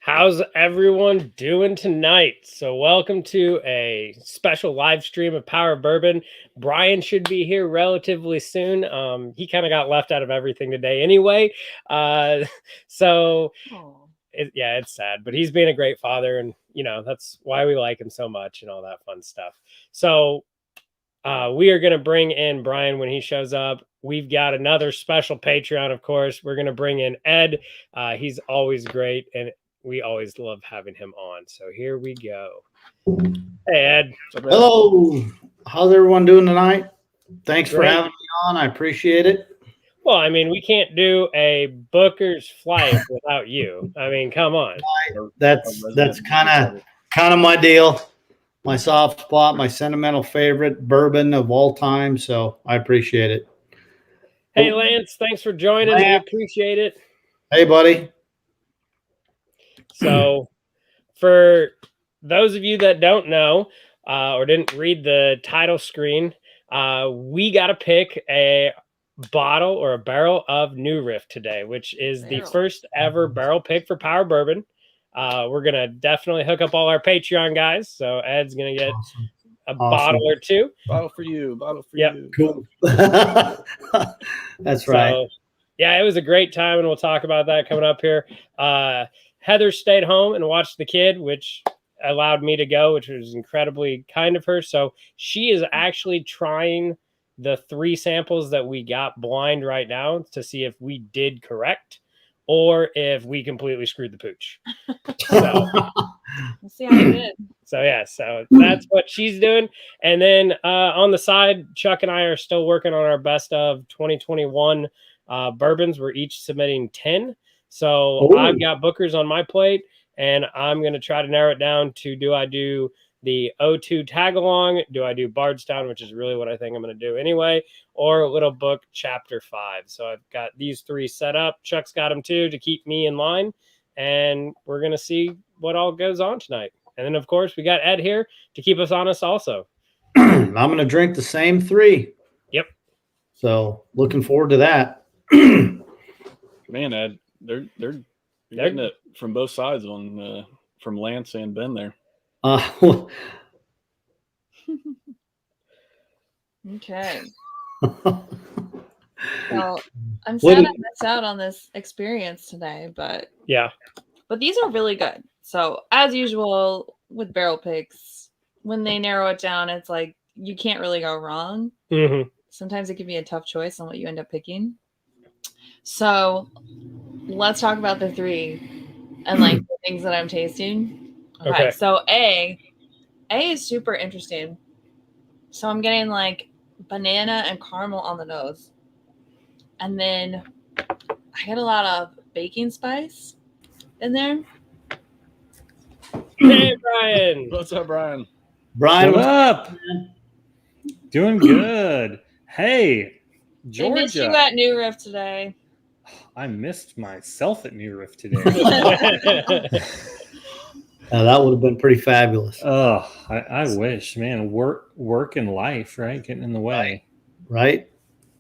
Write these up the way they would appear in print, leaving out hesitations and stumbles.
How's everyone doing tonight? So, welcome to a special live stream of Power Bourbon. Brian should be here relatively soon. He kind of got left out of everything today anyway. Uh, so, it's sad, but he's being a great father, and that's why we like him so much and all that fun stuff. So, we are going to bring in Brian when he shows up. We've got another special Patreon, of course. We're going to bring in Ed. He's always great, and we always love having him on. So here we go. Hey, Ed. Hello. How's everyone doing tonight? Thanks for having me on. I appreciate it. Well, I mean, we can't do a Booker's Flight without you. I mean, come on. That's kind of my deal. My soft spot, my sentimental favorite bourbon of all time. So I appreciate it. Hey, Lance, thanks for joining. We appreciate it. Hey, buddy. So for those of you that don't know or didn't read the title screen, we got to pick a bottle or a barrel of New Riff today, which is the first ever barrel pick for Power Bourbon. We're going to definitely hook up all our Patreon guys. So Ed's going to get a bottle or two. Bottle for you. Bottle for you. Cool. That's right. So, yeah, it was a great time, and we'll talk about that coming up here. Heather stayed home and watched the kid, which allowed me to go, which was incredibly kind of her. So she is actually trying the 3 samples that we got blind right now to see if we did correct or if we completely screwed the pooch. So we'll see how you did. So yeah, so that's what she's doing. And then on the side, Chuck and I are still working on our best of 2021 bourbons. We're each submitting 10. So I've got Booker's on my plate, and I'm going to try to narrow it down to, do I do the O2 tag-along? Do I do Bardstown, which is really what I think I'm going to do anyway, or Little Book Chapter 5? So I've got these 3 set up. Chuck's got them too to keep me in line, and we're going to see what all goes on tonight. And then, of course, we got Ed here to keep us honest also. I'm going to drink the same 3. Yep. So looking forward to that. Man, Ed, they're getting it from both sides on from Lance and Ben there. Okay. Well, I'm sad I missed out on this experience today, but these are really good. So as usual with barrel picks, when they narrow it down, it's like you can't really go wrong. Mm-hmm. Sometimes it can be a tough choice on what you end up picking. So let's talk about the 3 and like the things that I'm tasting. Okay. So A is super interesting. So I'm getting like banana and caramel on the nose. And then I get a lot of baking spice in there. Hey, Brian. What's up, Brian? Brian, what's up? Doing good. Hey, Georgia. I missed you at New Riff today. I missed myself at New Riff today. That would have been pretty fabulous. Oh, I wish, man. Work and life, right? Getting in the way. Right.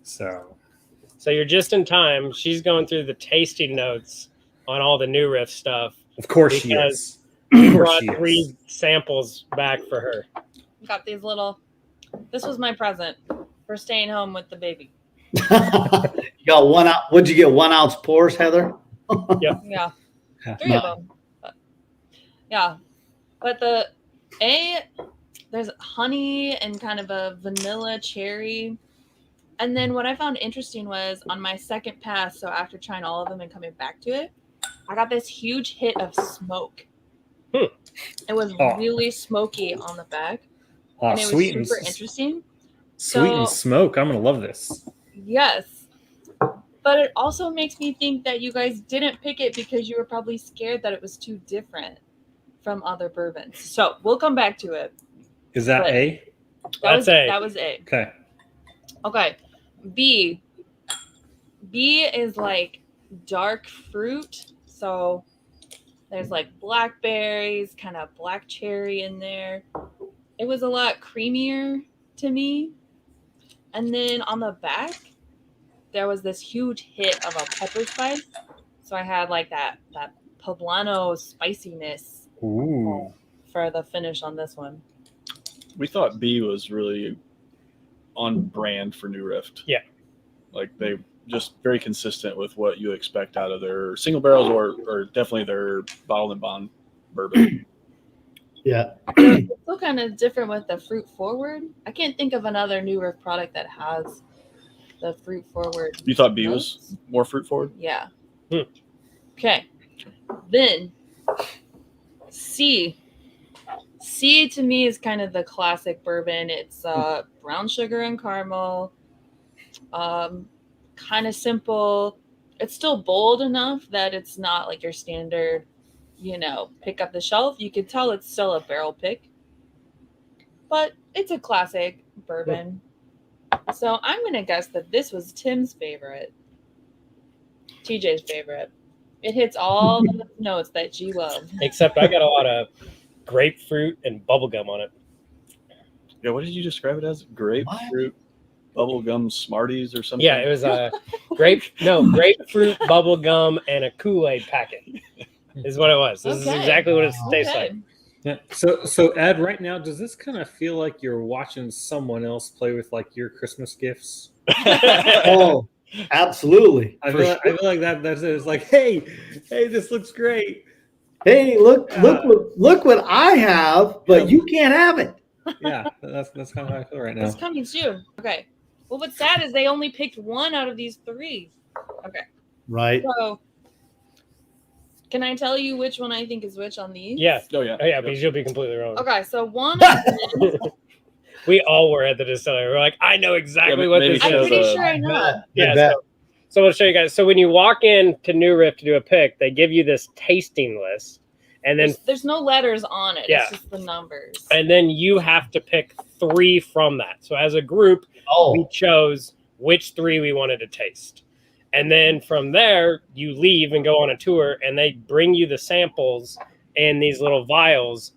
So you're just in time. She's going through the tasting notes on all the New Riff stuff. Of course she is. We brought 3 samples back for her. Got these little. This was my present for staying home with the baby. You got 1 ounce. Would you get 1 ounce pours, Heather? Yep. Yeah. 3 of them. But the there's honey and kind of a vanilla cherry. And then what I found interesting was on my second pass, so after trying all of them and coming back to it, I got this huge hit of smoke. It was really smoky on the back. And it was super interesting. Sweet and smoke. I'm going to love this. Yes. But it also makes me think that you guys didn't pick it because you were probably scared that it was too different from other bourbons. So we'll come back to it. Is that A? That's A. That was A. Okay. B is like dark fruit. So there's like blackberries, kind of black cherry in there. It was a lot creamier to me. And then on the back, there was this huge hit of a pepper spice. So I had like that poblano spiciness Ooh. for the finish on this one. We thought B was really on brand for New Rift. Yeah. Like they just very consistent with what you expect out of their single barrels or definitely their bottled and bond bourbon. Yeah. It's still kind of different with the fruit forward. I can't think of another New Rift product that has the fruit forward. You thought B notes. was more fruit forward? Yeah. Hmm. Okay. Then C. C to me is kind of the classic bourbon. It's brown sugar and caramel. Kind of simple. It's still bold enough that it's not like your standard, pick up the shelf. You could tell it's still a barrel pick. But it's a classic bourbon. So I'm going to guess that this was Tim's favorite. TJ's favorite. It hits all the notes that G loves. Except I got a lot of grapefruit and bubblegum on it. Yeah, what did you describe it as? Grapefruit, bubblegum Smarties or something? Yeah, it was grapefruit, bubblegum, and a Kool-Aid packet is what it was. This is exactly what it tastes like. Yeah. So Ed, right now, does this kind of feel like you're watching someone else play with like your Christmas gifts? Oh, absolutely. I feel like that's it. It's like, hey, this looks great. Hey, look what I have, but you can't have it. Yeah, that's kind of how I feel right now. It's coming soon. Okay. Well, what's sad is they only picked one out of these three. Okay. Right. So, can I tell you which one I think is which on these? Yeah. Oh, yeah. Oh, yeah, because you'll be completely wrong. Okay, so one of them, We all were at the distillery. We're like, I know exactly what this maybe is. I'm pretty sure I know. Yeah, so I'll show you guys. So when you walk in to New Rift to do a pick, they give you this tasting list. And then There's no letters on it. Yeah. It's just the numbers. and then you have to pick 3 from that. So as a group, we chose which 3 we wanted to taste. And then from there, you leave and go on a tour, and they bring you the samples in these little vials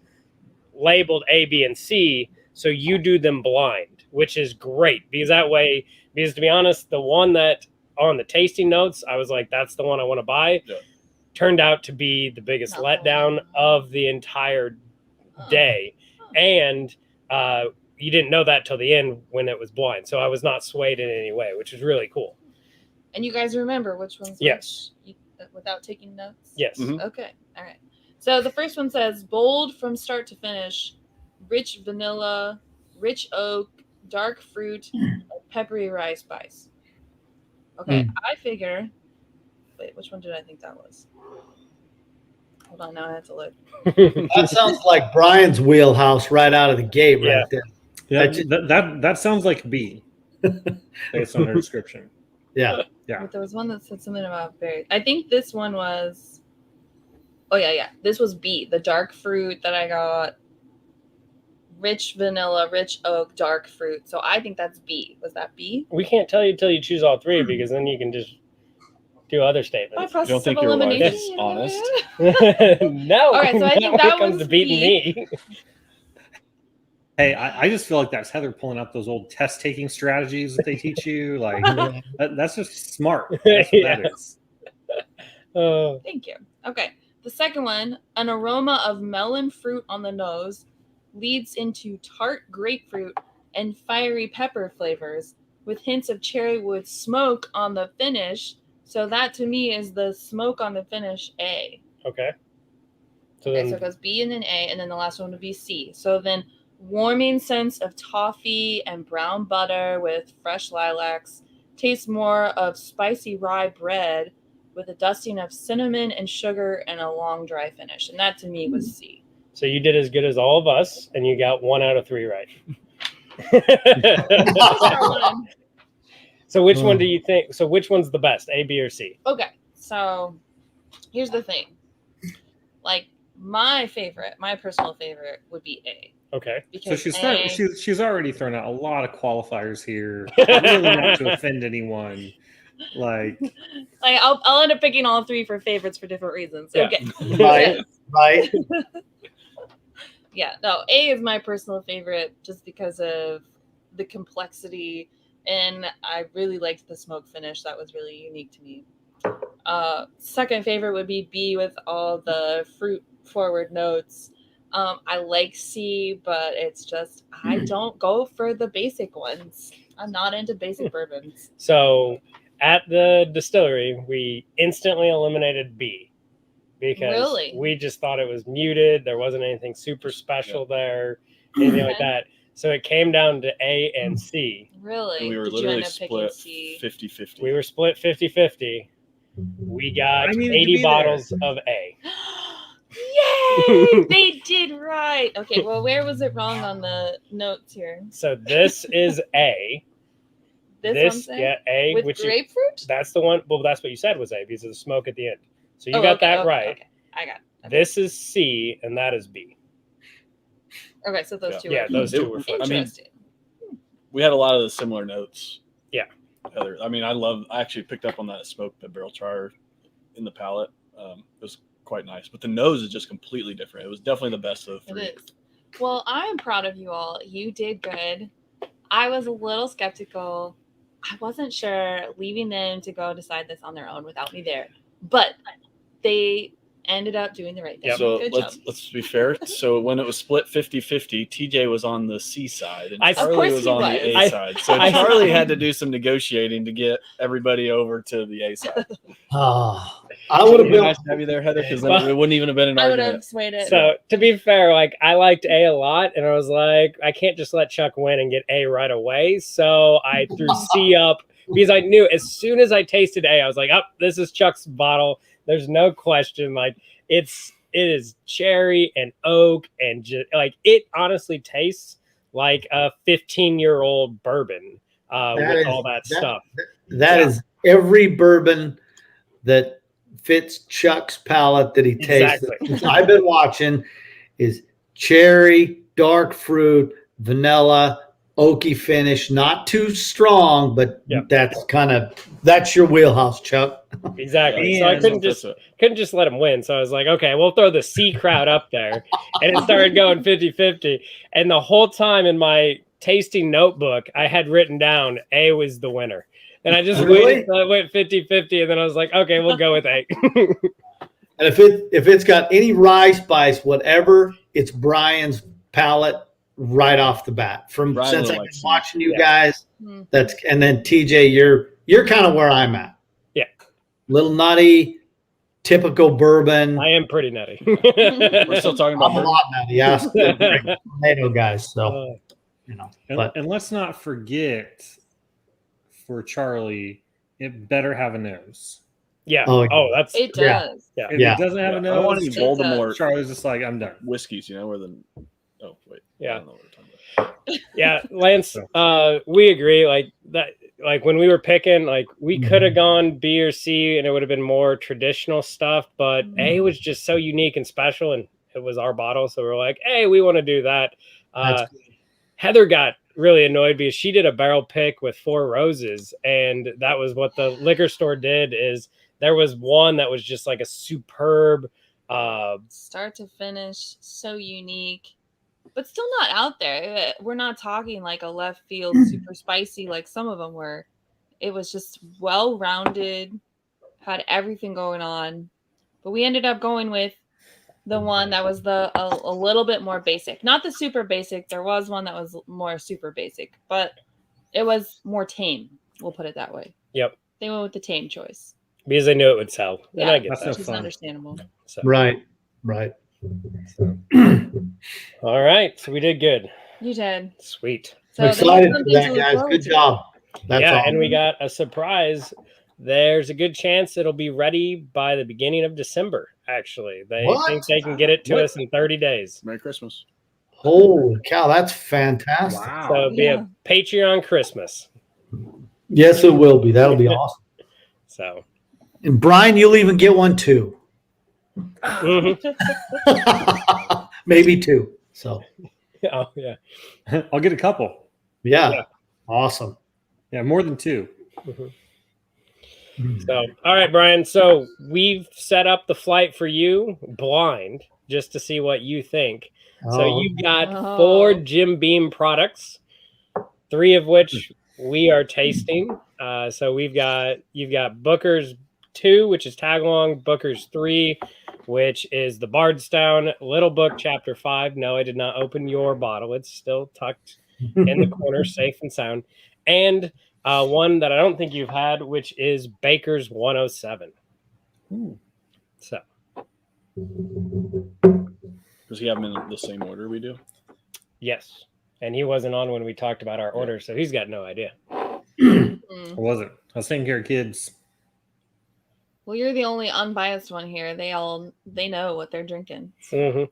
labeled A, B, and C. So you do them blind, which is great because to be honest, the one that on the tasting notes, I was like, that's the one I want to buy. Yeah. Turned out to be the biggest letdown of the entire day. And you didn't know that till the end when it was blind. So I was not swayed in any way, which is really cool. And you guys remember which one's Yes. which without taking notes? Yes. Mhm. Okay. All right. So the first one says bold from start to finish, rich vanilla, rich oak, dark fruit, and peppery rye spice. Okay. I figure. Wait, which one did I think that was? Hold on, now I have to look. That sounds like Brian's wheelhouse right out of the gate, Yeah. right there. Yeah, that sounds like B, based on her description. Yeah. Yeah. But there was one that said something about berries. I think this one was. Oh yeah. This was B, the dark fruit that I got. Rich vanilla, rich oak, dark fruit. So I think that's B. Was that B? We can't tell you till you choose all 3 because then you can just do other By statements. process don't think of your wife elimination. is honest? No. All right, so I think when that it comes was to beating B. me. Hey, I just feel like that's Heather pulling out those old test taking strategies that they teach you. Like that's just smart. That's what that is. Thank you. Okay. The second one, an aroma of melon fruit on the nose leads into tart grapefruit and fiery pepper flavors with hints of cherry wood smoke on the finish. So that to me is the smoke on the finish A. Okay. So Okay, then so it goes B and then A, and then the last one would be C. So then warming sense of toffee and brown butter with fresh lilacs. Tastes more of spicy rye bread with a dusting of cinnamon and sugar and a long dry finish. And that to me was C. So you did as good as all of us, and you got 1 out of 3 right. So which one do you think? So which one's the best, A, B, or C? Okay, so here's the thing. Like my personal favorite would be A. Okay. So Because she's already thrown out a lot of qualifiers here. Really not to offend anyone. Like I'll end up picking all 3 for favorites for different reasons. Yeah. Okay. Right. Yeah, no, A is my personal favorite just because of the complexity, and I really liked the smoke finish. That was really unique to me. Second favorite would be B with all the fruit forward notes. I like C, but it's just I don't go for the basic ones. I'm not into basic bourbons. So at the distillery, we instantly eliminated B because we just thought it was muted. There wasn't anything super special there, anything like that. So it came down to A and C. Really? And we were Did literally you end up split C? 50-50. We were split 50-50. We got I needed to 80 be bottles there. of A. Yay! They did right. Okay, well, where was it wrong on the notes here? So this is A. This one's A? A. With which grapefruit? that's the one. Well, that's what you said was A because of the smoke at the end. So you got that right. Okay. I got it. This is C and that is B. Okay, so those two Yeah, were those two were flipped. interesting. We had a lot of the similar notes. Yeah. Heather. I mean, I actually picked up on that smoke, the barrel char in the palate. It was quite nice, but the nose is just completely different. It was definitely the best of the three. It is. Well, I'm proud of you all. You did good. I was a little skeptical. I wasn't sure leaving them to go decide this on their own without me there, but they ended up doing the right thing. Yep. So Good let's be fair. So when it was split 50-50, TJ was on the C side and Of Charlie course was he on was. the A side. So Charlie had to do some negotiating to get everybody over to the A side. I would have Be been. nice to have you there, Heather, because then it wouldn't even have been an I would have argument. swayed it. So to be fair, like I liked A a lot, and I was like, I can't just let Chuck win and get A right away. So I threw C up because I knew as soon as I tasted A, I was like, "Oh, this is Chuck's bottle." There's no question. Like it is cherry and oak and just like it honestly tastes like a 15-year-old bourbon with all that stuff. That is every bourbon that fits Chuck's palate that he tastes. Exactly. I've been watching is cherry, dark fruit, vanilla, oaky finish, not too strong, but Yep. that's your wheelhouse, Chuck. Exactly. So I couldn't just let him win. So I was like, okay, we'll throw the C crowd up there. And it started going 50-50. And the whole time in my tasting notebook, I had written down A was the winner. And I just Really? waited until it went 50-50. And then I was like, okay, we'll go with A. And if it's got any rye spice, whatever, it's Brian's palate right off the bat. Brian Since I've will been like watching you Yeah. guys, Mhm. and then TJ, you're kind of where I'm at. Yeah. Little nutty, typical bourbon. I am pretty nutty. We're still talking about I'm a bourbon. lot nutty. Ask the tomato guys. So but And let's not forget, for Charlie, it better have a nose. yeah. Oh, Oh, that's It Yeah. does. If Yeah. it doesn't have a I don't want nose, any Voldemort Charlie's just like, I'm done. whiskeys, where the oh wait. Yeah. I don't know what we're talking about. yeah, Lance, we agree. Like that, like when we were picking, like we could have gone B or C and it would have been more traditional stuff, but A was just so unique and special, and it was our bottle, so we're like, hey, we want to do that. That's Heather got really annoyed because she did a barrel pick with 4 roses, and that was what the liquor store did. Is there was one that was just like a superb Start to finish, so unique, but still not out there. We're not talking like a left field super spicy like some of them were. It was just well rounded, had everything going on. But we ended up going with the one that was a little bit more basic, not the super basic. There was one that was more super basic, but it was more tame. We'll put it that way. Yep. They went with the tame choice. because they knew it would sell. And Yeah. I get That's that. no Which is fun. understandable. So, right. all right, so we did good. You did. Sweet. So I'm there's excited for something that, to look guys. forward Good to. job. That's yeah, all. and we got a surprise. There's a good chance it'll be ready by the beginning of December. Actually, they What? think they can get it to What? us in 30 days. Merry Christmas. Holy cow, that's fantastic. Wow. So it'll be Yeah. a Patreon Christmas. Yes, it will be. That'll be awesome. So And Brian, you'll even get one too. mhm. Maybe 2. So Oh yeah. I'll get a couple. yeah. Yeah. Awesome. Yeah, more than 2. So all right, Brian. So we've set up the flight for you blind just to see what you think. So Oh, you've got Oh. 4 Jim Beam products, 3 of which we are tasting. So you've got Booker's 2, which is tag along, Booker's 3, which is the Bardstown Little Book Chapter 5. No, I did not open your bottle. It's still tucked in the corner, safe and sound. And one that I don't think you've had, which is Baker's 107. Ooh. So, Does he have them in the same order we do? yes. And he wasn't on when we talked about our order, so he's got no idea. I wasn't. I was taking care of kids. Well, you're the only unbiased one here. They know what they're drinking. Mm-hmm.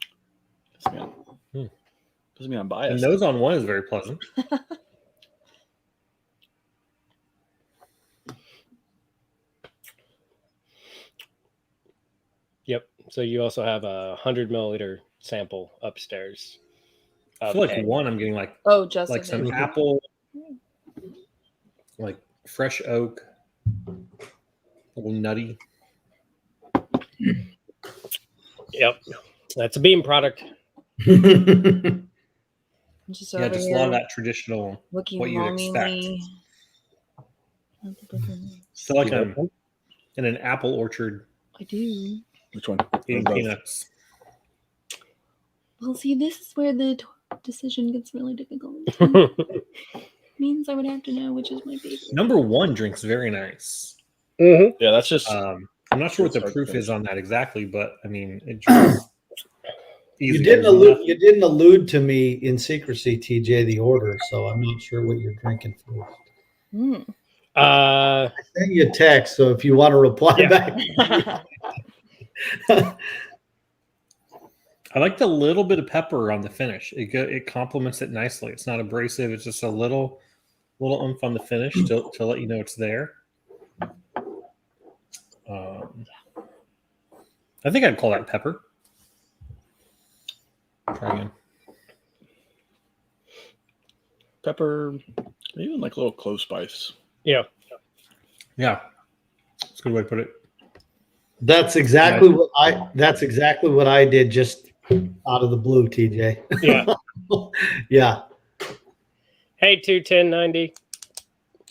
Doesn't mean I'm The biased. nose on one is very pleasant. Yep. So you also have a 100 milliliter sample upstairs. I feel like one I'm getting like Just like some apple, like fresh oak, a little nutty. Yep. That's a Beam product. just Yeah, just a lot of that traditional. looking what you'd longingly. So like I'm in an apple orchard I do. Which one? eating Both. peanuts. Well, see, this is where the decision gets really difficult. Means I would have to know which is my favorite. Number one drinks very nice. Mm-hmm. Yeah, that's just. I'm not sure what the It's hard to proof finish. is on that exactly, but I mean, it drinks easy. You didn't There's allude. nothing- You didn't allude to me in secrecy, TJ, the order. So I'm not sure what you're drinking first. I sent you a text, so if you want to reply Yeah. back. I like the little bit of pepper on the finish. It complements it nicely. It's not abrasive. It's just a little oomph on the finish to let you know it's there. I think I'd call that pepper. Try again. Pepper, even like a little clove spice. Yeah. Yeah, that's a good way to put it. That's exactly what I did just out of the blue, TJ. Yeah. Yeah. Hey, 21090.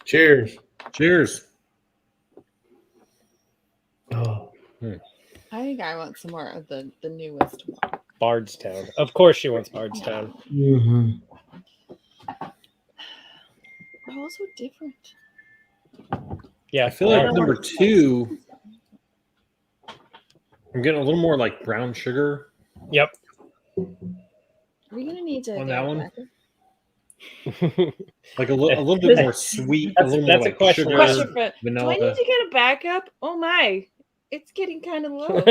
Cheers. Cheers. Oh. I think I want some more of the newest one. Bardstown. Of course she wants Bardstown. Mm-hmm. They're also different. Yeah. I feel like number two, I'm getting a little more like brown sugar. Yep. Are we gonna need to On get that a one? backup? Like a little bit more sweet, a little more that's a like question. sugar, Question for do I vanilla. need to get a backup? Oh my, it's getting kind of low.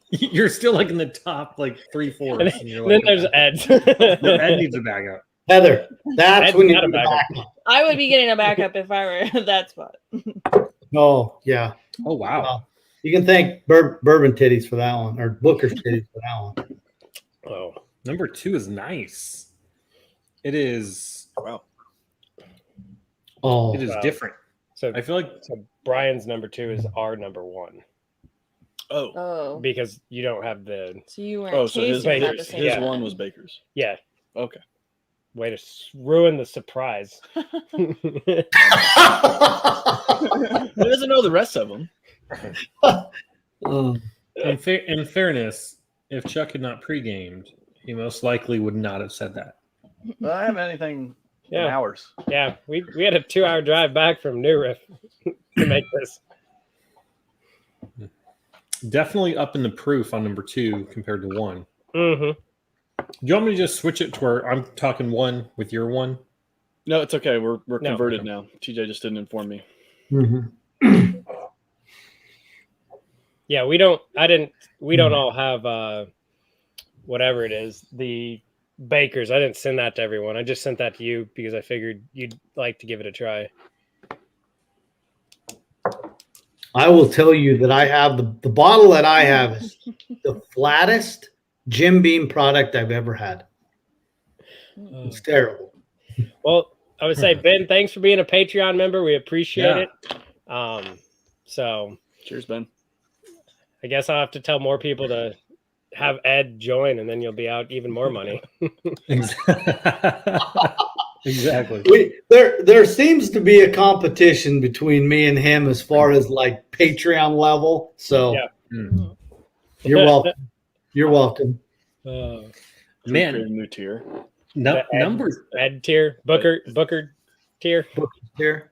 You're still like in the top like 3/4. And and you're then like, there's Ed's. no, Ed needs a backup. Heather, that's Ed's when you got a need a backup. backup. I would be getting a backup if I were in that spot. Oh, yeah. Oh wow. Well, you can thank Bourbon Titties for that one, or Booker's Titties for that one. Oh. Number two is nice. It is. Wow. Oh, It is Wow. different. So, I feel like so Brian's number 2 is our number 1 Oh. Oh, because you don't have the so you weren't Oh, so his tasting it at the Baker's. same his time. one was Baker's. yeah. Okay. Way to ruin the surprise. He doesn't know the rest of them. Oh. in fairness, if Chuck had not pre-gamed, he most likely would not have said that. I haven't had anything in Yeah. hours. Yeah, we had a 2-hour drive back from New Riff to make this. Definitely up in the proof on number two compared to one. Mm-hmm. Do you want me to just switch it to where I'm talking one with your one? No, it's okay. We're No. converted now. TJ just didn't inform me. Mhm. Yeah, we don't all have whatever it is, the Bakers. I didn't send that to everyone. I just sent that to you because I figured you'd like to give it a try. I will tell you that I have the bottle that I have is the flattest Jim Beam product I've ever had. It's terrible. Well, I would say, Ben, thanks for being a Patreon member. We appreciate it. So Cheers, Ben. I guess I'll have to tell more people to have Ed join, and then you'll be out even more money. Exactly. There seems to be a competition between me and him as far as like Patreon level. So Yeah. Mm. you're welcome. You're welcome. Should we Man. create a new tier. Number. Ed tier, Booker tier. Here.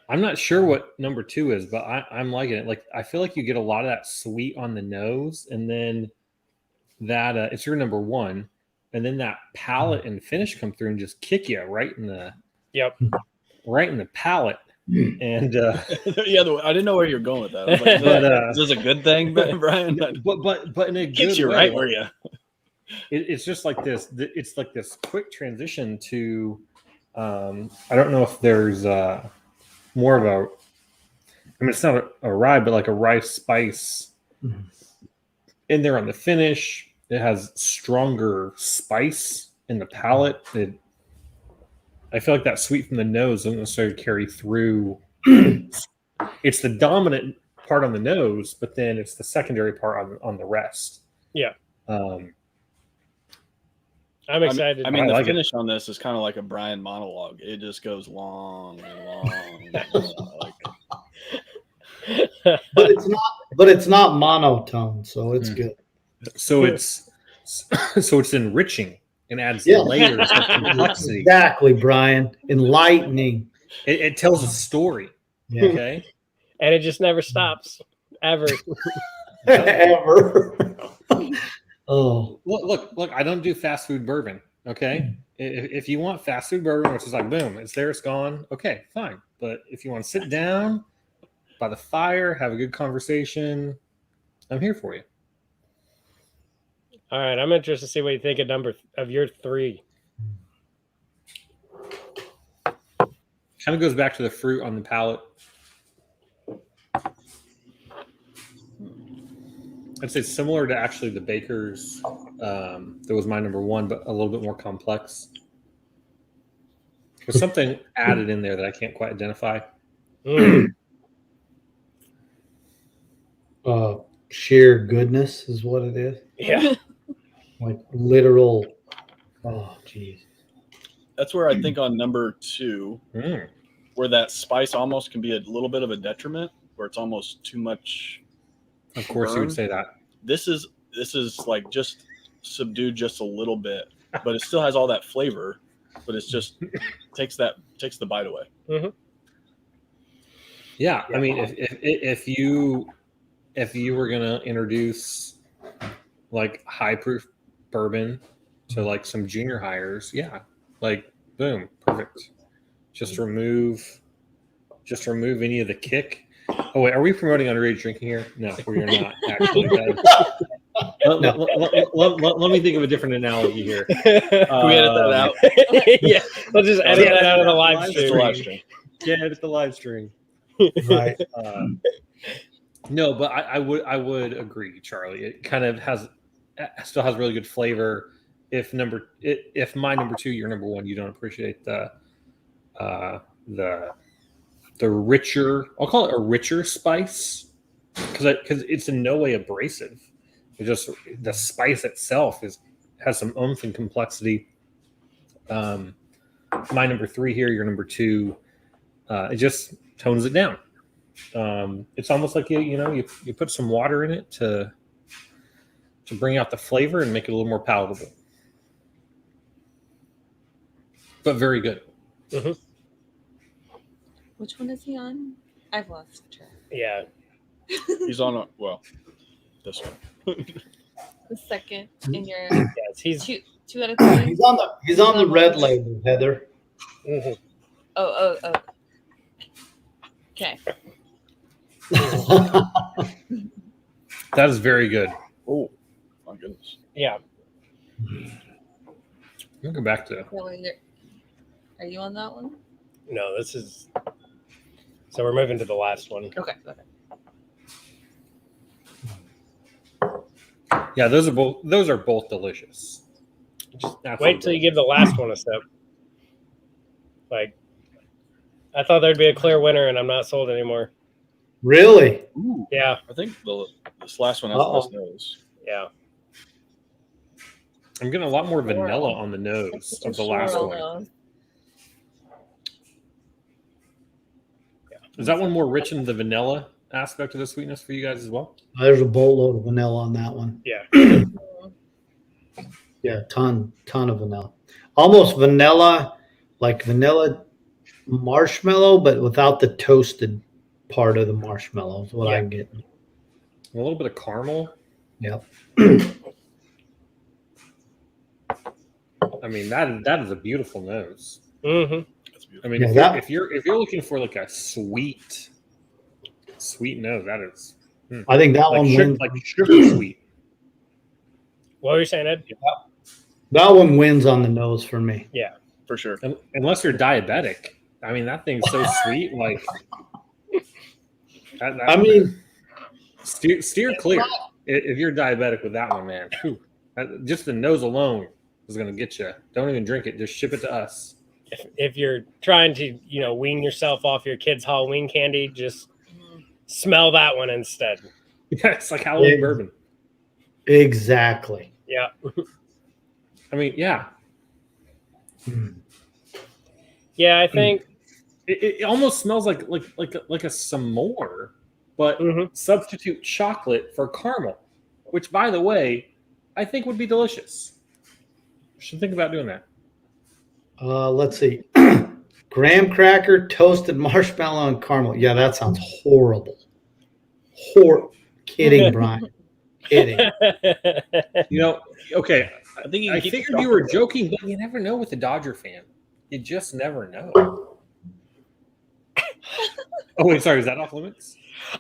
I'm not sure what number 2 is, but I'm liking it. Like I feel like you get a lot of that sweet on the nose, and then that it's your number 1, and then that palate and finish come through and just kick you right in the palate. And Yeah, I didn't know where you were going with that. I was like, is this a good thing, Brian? but in a Gets good you way. right where you. It's just like this. It's like this quick transition to. I don't know if there's more of a. I mean, it's not a rye, but like a rye spice in there on the finish. It has stronger spice in the palate. I feel like that sweet from the nose doesn't necessarily carry through. It's the dominant part on the nose, but then it's the secondary part on the rest. Yeah. Um, I'm excited. I mean, I the like finish on this is kind of like a Brian monologue. It just goes long and long. But it's not monotone, so it's good. So it's enriching and adds layers of complexity. Exactly, Brian. Enlightening. It tells a story. Yeah. Okay. And it just never stops ever. Ever. Oh. Look, I don't do fast food bourbon. Okay. If you want fast food bourbon, which is like, boom, it's there, it's gone. Okay, fine. But if you want to sit down by the fire, have a good conversation, I'm here for you. All right, I'm interested to see what you think of your 3. Kind of goes back to the fruit on the palate. I'd say similar to actually the Baker's. That was my number 1, but a little bit more complex. There's something added in there that I can't quite identify. Sheer goodness is what it is. Yeah. Like literal. Oh, geez. That's where I think on number 2, where that spice almost can be a little bit of a detriment, where it's almost too much. Of course, you would say that. This is like just subdued just a little bit, but it still has all that flavor. But it's just takes the bite away. Mm-hmm. Yeah, I mean, if you were gonna introduce like high proof bourbon to like some junior hires, yeah, like boom, perfect. Just remove any of the kick. Oh wait, are we promoting underage drinking here? No, we're not actually. Let me think of a different analogy here. Can we edit that out? Yeah, let's just edit that out of the live stream. Yeah, edit the live stream. Right. No, but I would agree, Charlie. It kind of still has really good flavor. If my number 2, your number 1, you don't appreciate the richer, I'll call it a richer spice, because it's in no way abrasive. It just, the spice itself has some oomph and complexity. My number 3 here, your number 2, it just tones it down. It's almost like you put some water in it to bring out the flavor and make it a little more palatable. But very good. Mm-hmm. Which one is he on? I've lost track. Yeah. He's on this one. The second in your Yes, he's 2 out of 3. He's on the red label, Heather. mm-hmm. Oh. Okay. That is very good. Oh, my goodness. Yeah. We'll go back to. Are you on that one? No, this is. So we're moving to the last one. Okay. Yeah, those are both delicious. Just wait till you give the last one a sip. Like, I thought there'd be a clear winner, and I'm not sold anymore. Really? Ooh, Yeah. I think this last one has the best nose. Yeah. I'm getting a lot more vanilla on the nose of the last one. Is that one more rich in the vanilla aspect of the sweetness for you guys as well? There's a boatload of vanilla on that one. Yeah. Yeah, ton of vanilla. Almost vanilla, like vanilla marshmallow, but without the toasted part of the marshmallow is what I get. A little bit of caramel. Yep. I mean, that is a beautiful nose. Mm-hmm. That's I beautiful. mean, Yeah, if you're looking for like a sweet nose, that is I think that like one sugar, wins. like sugar sweet. What were you saying, Ed? That one wins on the nose for me. Yeah. For sure. Unless you're diabetic. I mean, that thing's so sweet. Like, I mean, steer clear if you're diabetic with that one, man. Whew. Just the nose alone is going to get you. Don't even drink it. Just ship it to us. If you're trying to, wean yourself off your kids' Halloween candy, just smell that one instead. Yeah, it's like Halloween bourbon. exactly. Yeah. I mean, yeah. Yeah, I think It almost smells like a s'more, but substitute chocolate for caramel, which, by the way, I think would be delicious. Should think about doing that. Let's see. Graham cracker, toasted marshmallow, and caramel. Yeah, that sounds horrible. Kidding, Brian. Kidding. Okay. I think I figured you were joking, but you never know with a Dodger fan. You just never know. Oh wait, sorry, is that off limits?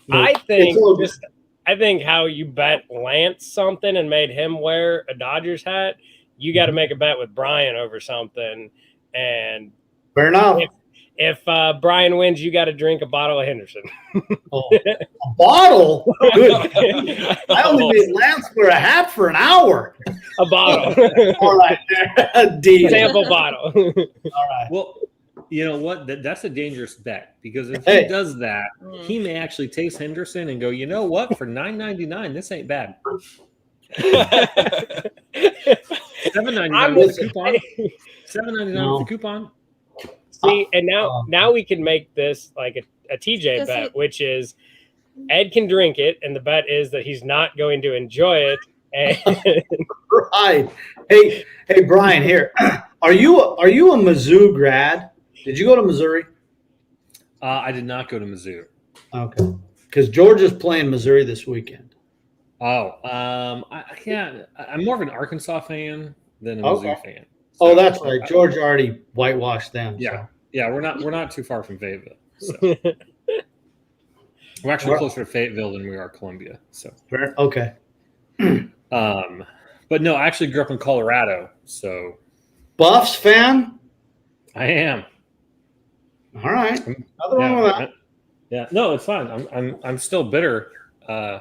No, I think it's I think how you bet Lance something and made him wear a Dodgers hat, you got to make a bet with Brian over something. And fair enough. if Brian wins, you got to drink a bottle of Henderson. Oh, a bottle? Good. I only made Lance wear a hat for an hour. A bottle. All right. Deal. Sample bottle. All right. Well, you know what? That's a dangerous bet because if Hey. he does that, he may actually taste Henderson and go, you know what? For $9.99, this ain't bad. $7.99 with the coupon. $7.99 with the coupon. See, and now we can make this like a TJ bet, which is Ed can drink it, and the bet is that he's not going to enjoy it. And Right. Hey, Brian. Here, are you a Mizzou grad? Did you go to Missouri? I did not go to Mizzou. Okay, because Georgia's playing Missouri this weekend. Oh, I'm more of an Arkansas fan than a Mizzou fan. So, that's right. Georgia already whitewashed them. Yeah, yeah, we're not too far from Fayetteville. So. We're actually closer to Fayetteville than we are Columbia. So okay. But no, I actually grew up in Colorado. So Buffs fan? I am. All right. Nothing wrong with that. Yeah, no, it's fine. I'm still bitter on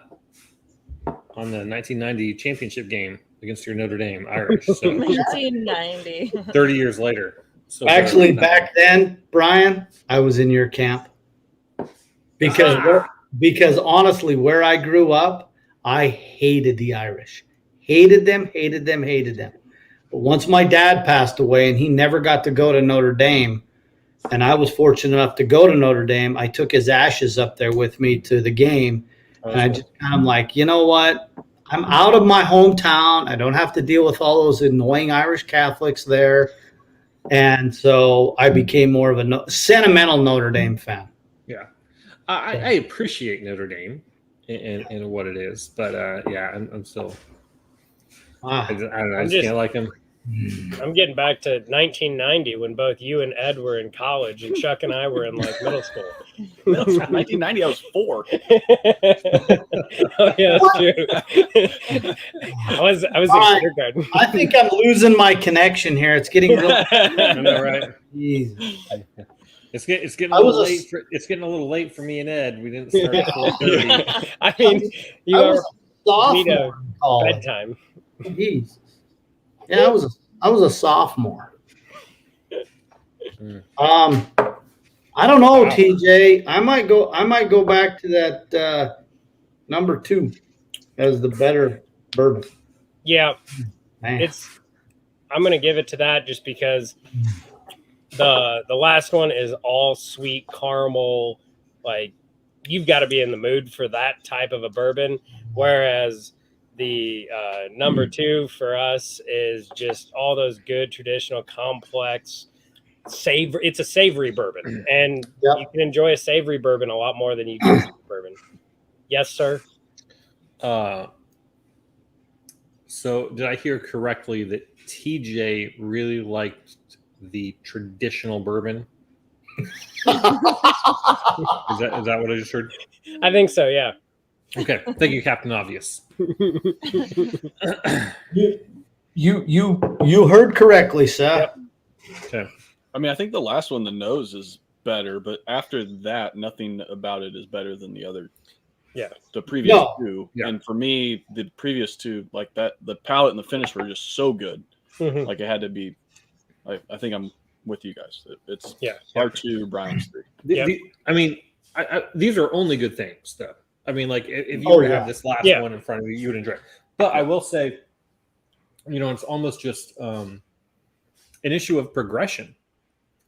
the 1990 championship game against your Notre Dame Irish. So 1990. 30 years later. So Actually, back then, Brian, I was in your camp because honestly, where I grew up, I hated the Irish. Hated them. But once my dad passed away and he never got to go to Notre Dame, and I was fortunate enough to go to Notre Dame, I took his ashes up there with me to the game. And I just kind of like, you know what? I'm out of my hometown. I don't have to deal with all those annoying Irish Catholics there. And so I became more of a sentimental Notre Dame fan. Yeah. I appreciate Notre Dame and what it is. But, I'm still I don't know. I just can't like them. I'm getting back to 1990 when both you and Ed were in college and Chuck and I were in like middle school. 1990, I was 4. Oh yeah, that's true. I was in kindergarten. I think I'm losing my connection here. It's getting real. I know, right? Jesus. It's getting a little late. It's getting a little late for me and Ed. We didn't start at 4:30. I mean, you are sophomore in college. bedtime. Jesus. Yeah, I was a sophomore. I don't know, TJ. I might go back to that number 2 as the better bourbon. Yeah, Man. I'm gonna give it to that just because the last one is all sweet caramel, like you've got to be in the mood for that type of a bourbon. Whereas the number 2 for us is just all those good traditional complex savor. It's a savory bourbon, and you can enjoy a savory bourbon a lot more than you can bourbon. Yes, sir. So did I hear correctly that TJ really liked the traditional bourbon? Is that what I just heard? I think so, yeah. Okay. Thank you, Captain Obvious. You heard correctly, sir. Yep. Okay. I mean, I think the last one, the nose, is better, but after that, nothing about it is better than the other. Yeah. The previous No. 2. Yeah. And for me, the previous 2, like that, the palate and the finish were just so good. Mhm. Like it had to be, I think I'm with you guys. It's Yeah. our 2, Brian's 3. Yep. I mean, these are only good things, though. I mean, like if you Oh, were to yeah. have this last Yeah. one in front of you, you would enjoy it. But I will say, it's almost just an issue of progression.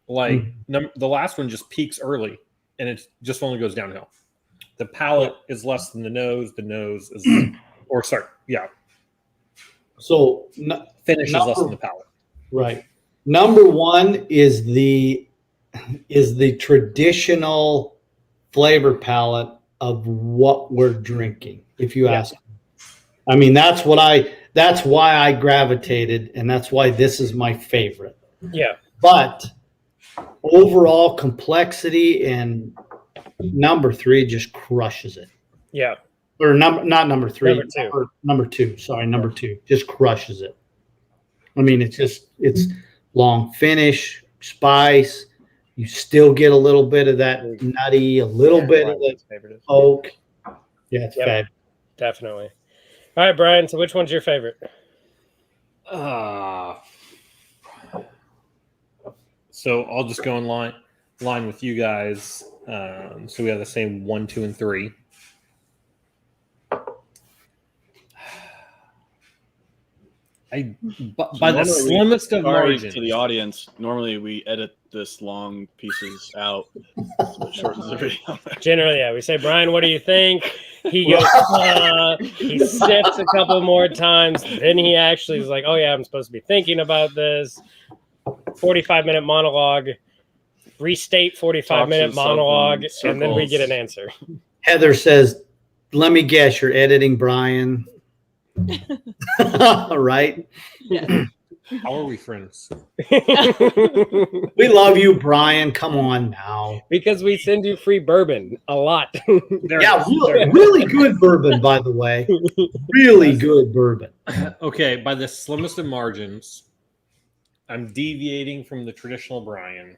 Like the last one just peaks early, and it just only goes downhill. The palate is less than the nose. The nose is, So finish is less than the palate. right. Number 1 is the traditional flavor palette of what we're drinking. If you ask me. I mean, that's why I gravitated, and that's why this is my favorite. Yeah. But overall complexity and number 3 just crushes it. Yeah. Or not number 3. Number 2. Number 2. Sorry, number 2 just crushes it. I mean, it's long finish, spice. You still get a little bit of that nutty, a little bit of the oak. Yeah, it's fab. Definitely. All right, Brian. So which one's your favorite? So I'll just go in line with you guys. So we have the same 1, 2, and 3. By the slimmest of margins. To the audience, normally we edit this long pieces out. So it shortens the video. Generally, yeah. We say, Brian, what do you think? He goes, he sips a couple more times. Then he actually is like, oh, yeah, I'm supposed to be thinking about this. 45-minute monologue. Restate 45-minute monologue. And then we get an answer. Heather says, let me guess, you're editing Brian. Right? Yeah. How are we friends? We love you, Brian. Come on now. Because we send you free bourbon a lot. Yeah, really good bourbon, by the way. Really good bourbon. Okay, by the slimmest of margins, I'm deviating from the traditional Brian.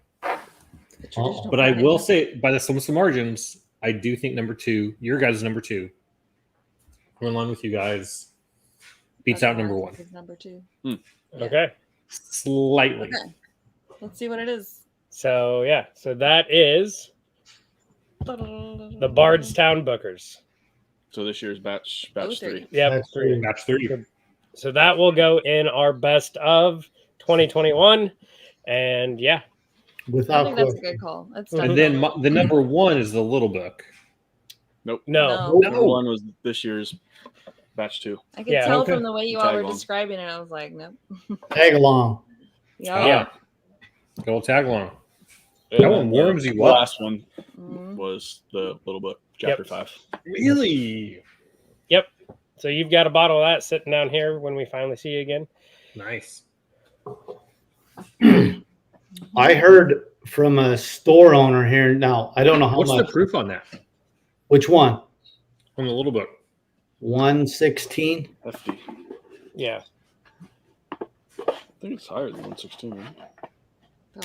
But I will say, by the slimmest of margins, I do think number 2, your guys' number 2, I'm in line with you guys, beats out number 1. Number 2. Okay. Slightly. Okay. Let's see what it is. So, yeah. So that is the Bardstown Bookers. So this year's batch 3. Yep. Batch 3. So that will go in our best of 2021. And yeah. I Without think that's a good call. That's And then the number 1 is the Little Book. Nope. No. Number 1 was this year's batch 2. I could tell from the way you all were Tag along. describing it. I was like, nope. Tag along. Yeah. Go tag along. And That one warms you the up. last one was the Little Book, Chapter 5. Really? Yep. So you've got a bottle of that sitting down here when we finally see you again. Nice. I heard from a store owner here. Now, I don't know how What's much. the proof on that? Which one? On the Little Book. 116. Hefty. Yeah. I think it's higher than 116. Right?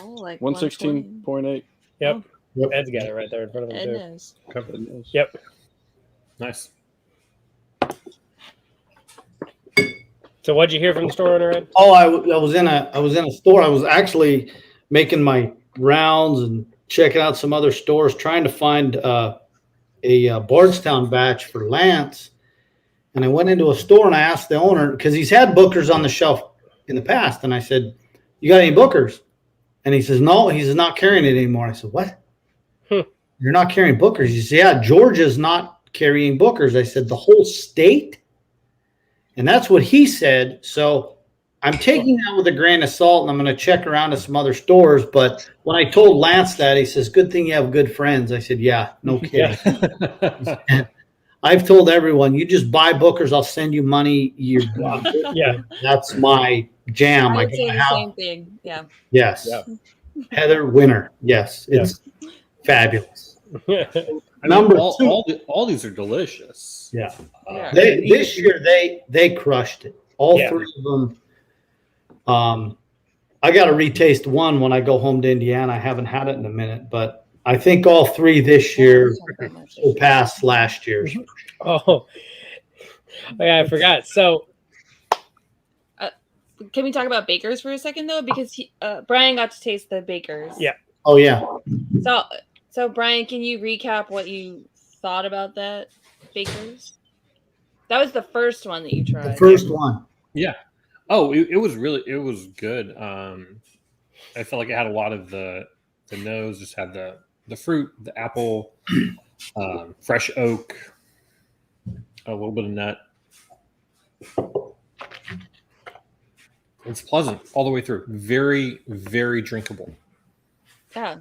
Oh, like 116.8. Yep. Yep. Ed's got it right there in front of him, It too. is. Yep. Nice. So what'd you hear from the store owner, Ed? Oh, I was in a store. I was actually making my rounds and checking out some other stores, trying to find a Bardstown batch for Lance. And I went into a store and I asked the owner, because he's had Bookers on the shelf in the past. And I said, you got any Bookers? And he says, no, he's not carrying it anymore. I said, what? And you're not carrying Bookers. He said, yeah, Georgia's not carrying Bookers. I said, the whole state? And that's what he said. So I'm taking that with a grain of salt, and I'm going to check around at some other stores. But when I told Lance that, he says, good thing you have good friends. I said, yeah, no kidding. I've told everyone, you just buy Bookers, I'll send you money. Yeah. That's my jam. I would say the same thing. Yeah. Yes. Yeah. Heather, winner. Yes. It's fabulous. Number two. All these are delicious. Yeah. Yeah. This year they crushed it. All Yeah. three of them. I got to retaste one when I go home to Indiana. I haven't had it in a minute, but I think all three this year surpassed last year's. Oh, yeah, I forgot. So, can we talk about Bakers for a second though? Because Brian got to taste the Bakers. Yeah. Oh yeah. So Brian, can you recap what you thought about that Bakers? That was the first one that you tried. The first one. Yeah. Oh, it was good. I felt like it had a lot of the nose, just had the fruit, the apple, fresh oak, a little bit of nut. It's pleasant all the way through. Very, very drinkable. Yeah.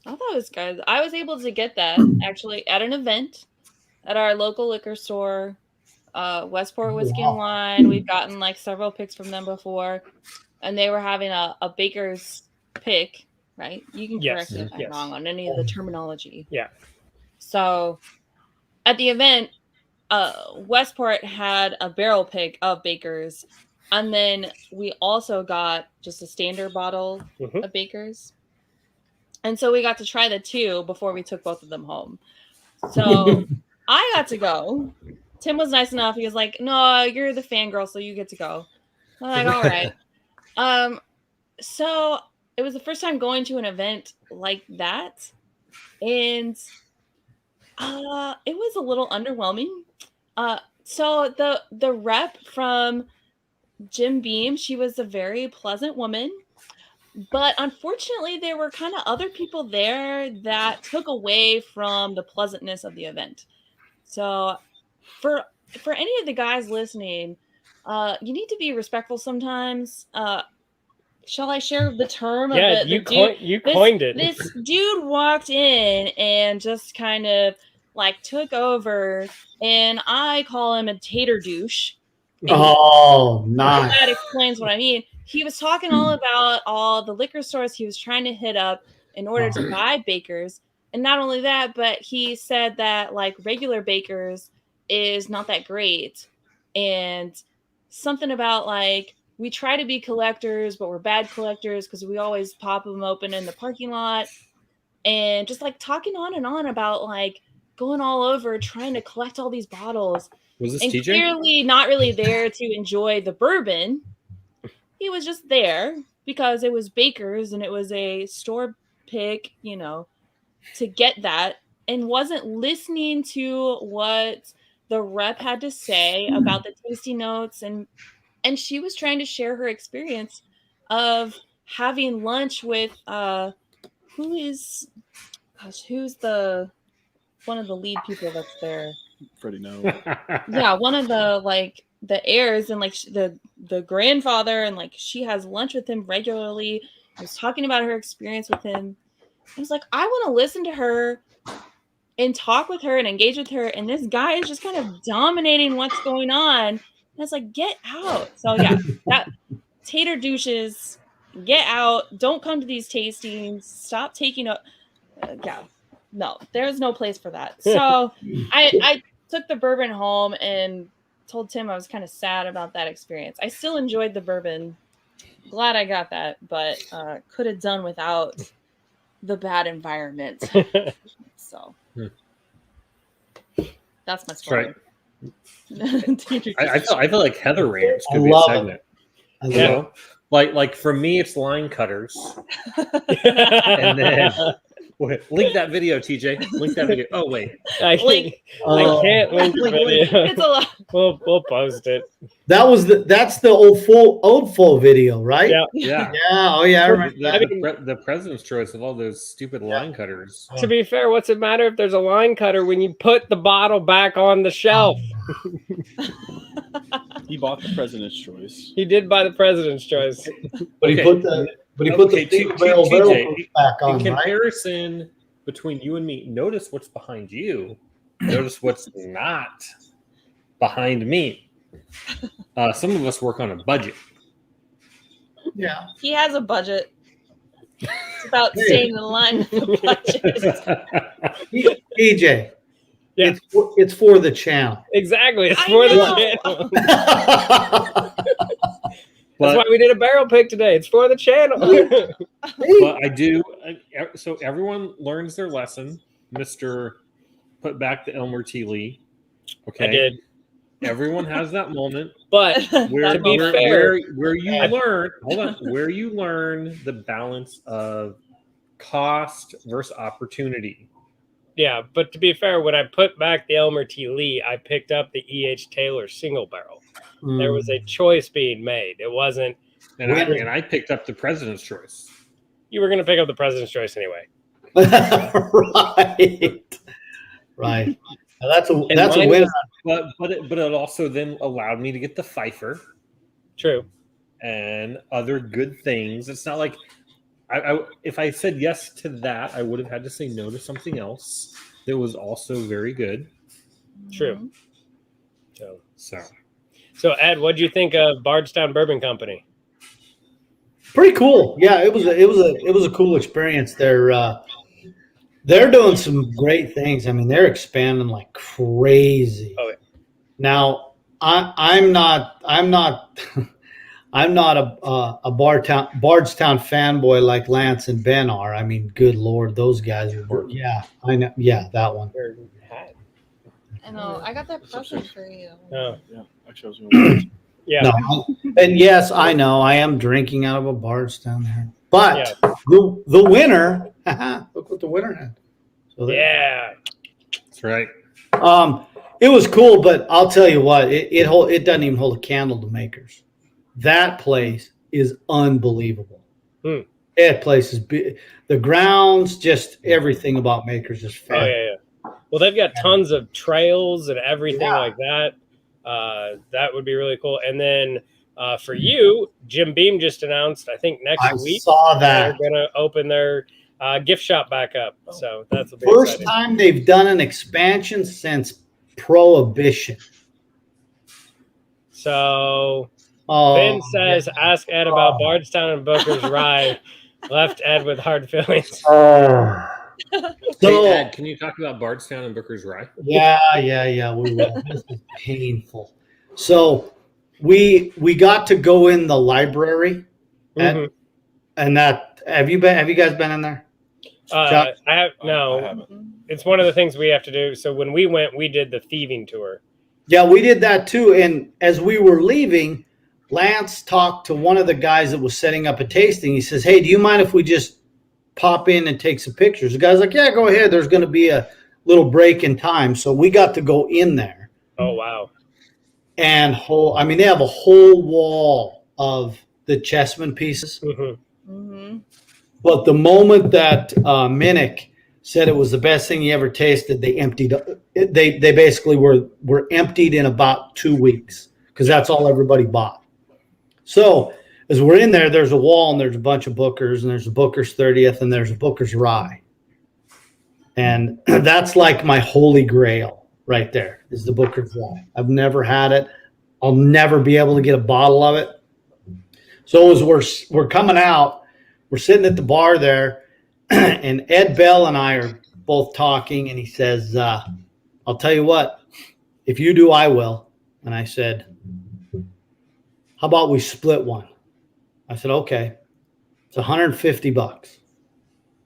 I thought it was good. I was able to get that actually at an event at our local liquor store, Westport Whiskey and Wine. We've gotten like several picks from them before, and they were having a baker's pick, right? You can correct me if I'm wrong on any of the terminology. Yeah. So at the event, Westport had a barrel pick of Baker's, and then we also got just a standard bottle of Baker's. And so we got to try the two before we took both of them home. So I got to go. Tim was nice enough. He was like, no, you're the fangirl, so you get to go. I'm like, all right. So it was the first time going to an event like that. And it was a little underwhelming. So the rep from Jim Beam, she was a very pleasant woman. But unfortunately, there were kind of other people there that took away from the pleasantness of the event. So for any of the guys listening, you need to be respectful sometimes. Shall I share the term? Yeah, of you coined it. This dude walked in and just kind of like took over, and I call him a tater douche. Oh, nice. That explains what I mean. He was talking all about all the liquor stores he was trying to hit up in order to buy Baker's. And not only that, but he said that like regular Baker's is not that great. And something about like, we try to be collectors, but we're bad collectors because we always pop them open in the parking lot. And just like talking on and on about like going all over trying to collect all these bottles. Was this and TJ? Clearly not really there to enjoy the bourbon. He was just there because it was Baker's and it was a store pick, you know, to get that, and wasn't listening to what the rep had to say about the tasty notes. And she was trying to share her experience of having lunch with who's one of the lead people that's there? Freddie No. Yeah, one of the like the heirs and like the grandfather, and like she has lunch with him regularly. I was talking about her experience with him. I was like, I want to listen to her and talk with her and engage with her, and this guy is just kind of dominating what's going on. And it's like, get out. So yeah, that tater douches, get out. Don't come to these tastings. Stop taking up. Yeah, no, there's no place for that. So I took the bourbon home and told Tim I was kind of sad about that experience. I still enjoyed the bourbon. Glad I got that, but could have done without the bad environment. So that's my story. Right. I feel like Heather Rants could be a segment. You know? Like for me, it's line cutters, and then Link that video, TJ. Link that video. Oh wait, I Link. can't link the video. It's a lot. We'll post it. That's the old full video, right? Yeah. yeah. Yeah. Oh yeah, I remember that. The president's choice of all those stupid line cutters. To be fair, what's it matter if there's a line cutter when you put the bottle back on the shelf? He bought the president's choice. He did buy the president's choice. But he put the single barrel proof back on, in right? comparison between you and me, notice what's behind you. Notice what's not behind me. Some of us work on a budget. Yeah. He has a budget. It's about staying in line with the budget. DJ. Yeah. It's for the channel. Exactly. It's I for the know. channel. But, That's why we did a barrel pick today. It's for the channel. but I do. So everyone learns their lesson. Mr. Put back the Elmer T. Lee. Okay. I did. Everyone has that moment. But Where, to be where, fair, where you learn, hold on, where you learn the balance of cost versus opportunity. yeah, but to be fair, when I put back the Elmer T. Lee, I picked up the E.H. Taylor single barrel. There was a choice being made. It wasn't. And I picked up the president's choice. You were going to pick up the president's choice anyway. Right. Now that's a mine win. But it also then allowed me to get the Pfeiffer True. and other good things. It's not like if I said yes to that, I would have had to say no to something else that was also very good. True. So Ed, what do you think of Bardstown Bourbon Company? Pretty cool. Yeah, it was a cool experience. They're doing some great things. I mean, they're expanding like crazy. Oh, yeah. Now, I'm not a Bardstown fanboy like Lance and Ben are. I mean, good Lord, those guys are. Yeah, I know. Yeah, that one. I know. I got that present for you. Oh. Yeah, actually, I was going to. Yeah. No, and yes, I know I am drinking out of a Bardstown there, but Yeah. the winner. Look what the winner had. So Yeah. That's right. It was cool, but I'll tell you what, it doesn't even hold a candle to Makers. That place is unbelievable. That place is big. The grounds, just everything about Makers is Oh, fabulous. yeah. Well, they've got tons of trails and everything Yeah. like that. That would be really cool. And then for you, Jim Beam just announced, I think next I week, saw that. they're going to open their gift shop back up. So that's a big First time they've done an expansion since Prohibition. So Oh, Ben says, yeah. ask Ed about Bardstown and Booker's Rye. Left Ed with hard feelings. Oh. Hey, Ed, can you talk about Bardstown and Booker's Rye? Yeah, we will. This is painful. So we got to go in the library, Mhm. and that have you guys been in there? I have I no. haven't. It's one of the things we have to do. So when we went, we did the thieving tour. Yeah, we did that too. And as we were leaving, Lance talked to one of the guys that was setting up a tasting. He says, "Hey, do you mind if we just pop in and take some pictures?" The guy's like, "Yeah, go ahead. There's going to be a little break in time." So we got to go in there. Oh, wow. And they have a whole wall of the Chessman pieces. Mm-hmm. But the moment that Minnick said it was the best thing he ever tasted, they emptied. They basically were emptied in about 2 weeks because that's all everybody bought. So as we're in there, there's a wall and there's a bunch of Bookers and there's a Booker's 30th and there's a Booker's Rye. And that's like my holy grail right there is the Booker's Rye. I've never had it. I'll never be able to get a bottle of it. So as we're coming out, we're sitting at the bar there, and Ed Bell and I are both talking, and he says, "I'll tell you what, if you do, I will." And I said, "How about we split one?" I said, "Okay." It's $150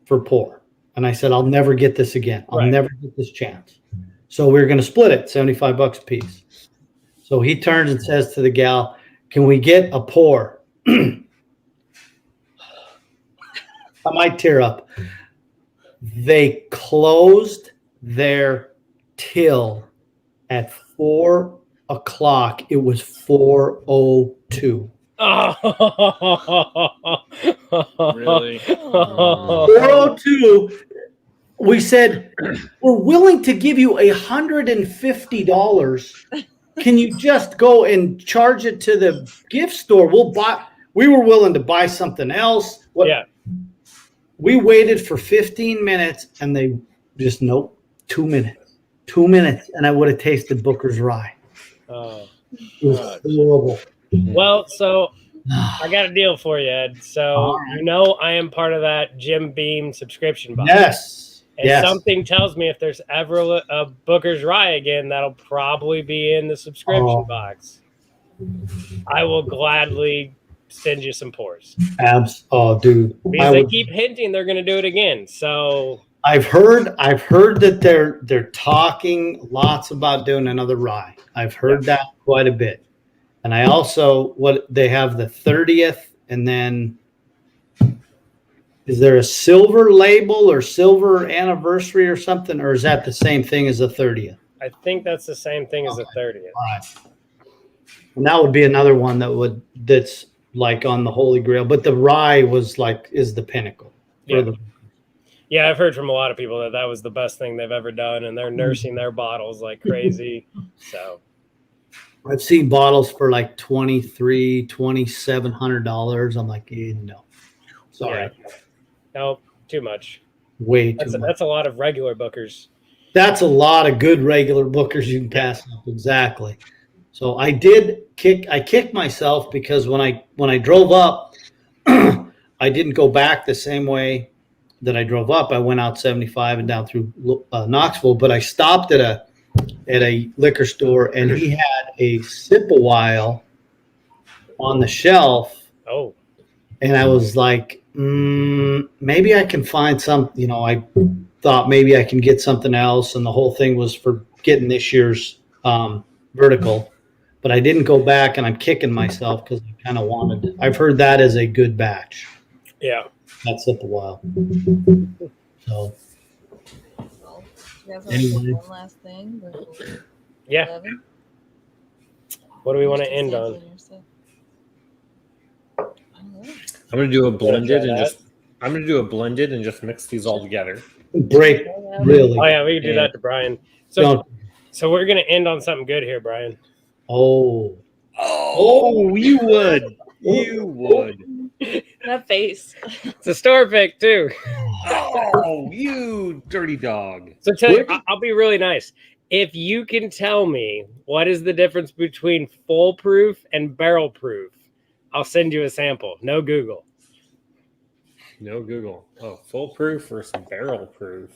for pour. And I said, "I'll never get this again. I'll never get this chance." So we're going to split it, $75 a piece. So he turns and says to the gal, "Can we get a pour?" I might tear up. They closed their till at 4 o'clock. It was 4:02. Really? 4:02. We said, we're willing to give you $150. Can you just go and charge it to the gift store? We'll buy. We were willing to buy something else. Yeah. We waited for 15 minutes and they just, nope, 2 minutes. 2 minutes and I would have tasted Booker's Rye. Oh. It was horrible. Well, so I got a deal for you, Ed. So right. I am part of that Jim Beam subscription box. Yes. And something tells me if there's ever a Booker's Rye again, that'll probably be in the subscription box. I will gladly send you some pours. Oh, dude. Because they keep hinting they're going to do it again. So I've heard that they're talking lots about doing another rye. I've heard that quite a bit. And I also they have the 30th, and then is there a silver label or silver anniversary or something, or is that the same thing as the 30th? I think that's the same thing as the 30th. All right. And that would be another one that's like on the Holy Grail, but the rye is the pinnacle. Yeah, I've heard from a lot of people that was the best thing they've ever done, and they're nursing their bottles like crazy. So I've seen bottles for like $2,700. I'm like, no, sorry. Yeah. No, too much. Way too much. That's a lot of regular Bookers. That's a lot of good regular Bookers you can pass up. Exactly. So I kicked myself because when I drove up, I didn't go back the same way that I drove up. I went out 75 and down through Knoxville, but I stopped at a liquor store and he had a Sip-A-While on the shelf. Oh. And I was like, maybe I can find some, I thought maybe I can get something else. And the whole thing was for getting this year's vertical. But I didn't go back, and I'm kicking myself because I kind of wanted it. I've heard that is a good batch. Yeah. That's Sip-A-While. So. Anyway. One last thing. Yeah. 11? What do we want to end on? I'm gonna do a blended and just mix these all together. Break, really. Oh yeah, we can do that to Brian. So we're gonna end on something good here, Brian. Oh, you would. You would. That face. It's a store pick too. Oh, you dirty dog. So I'll be really nice. If you can tell me what is the difference between full proof and barrel proof, I'll send you a sample. No Google. No Google. Oh, full proof versus barrel proof.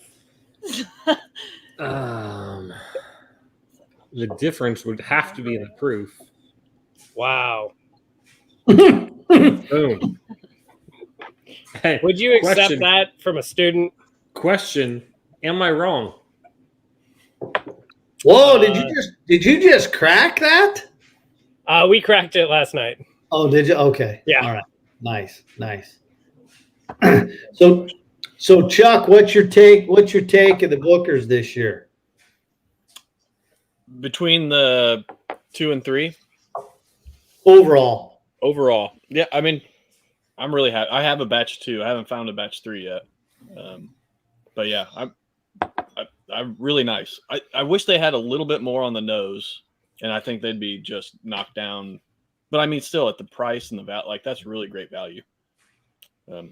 The difference would have to be in the proof. Wow. Boom. Hey, would you accept that from a student? Question: am I wrong? Whoa! Did you just crack that? We cracked it last night. Oh, did you? Okay. Yeah. All right. Nice. So Chuck, what's your take of the Bookers this year? Between the 2 and 3? Overall. Yeah, I mean, I'm really happy. I have a batch 2. I haven't found a batch 3 yet. But yeah, I'm really nice. I wish they had a little bit more on the nose, and I think they'd be just knocked down. But I mean, still at the price and the like, that's really great value. But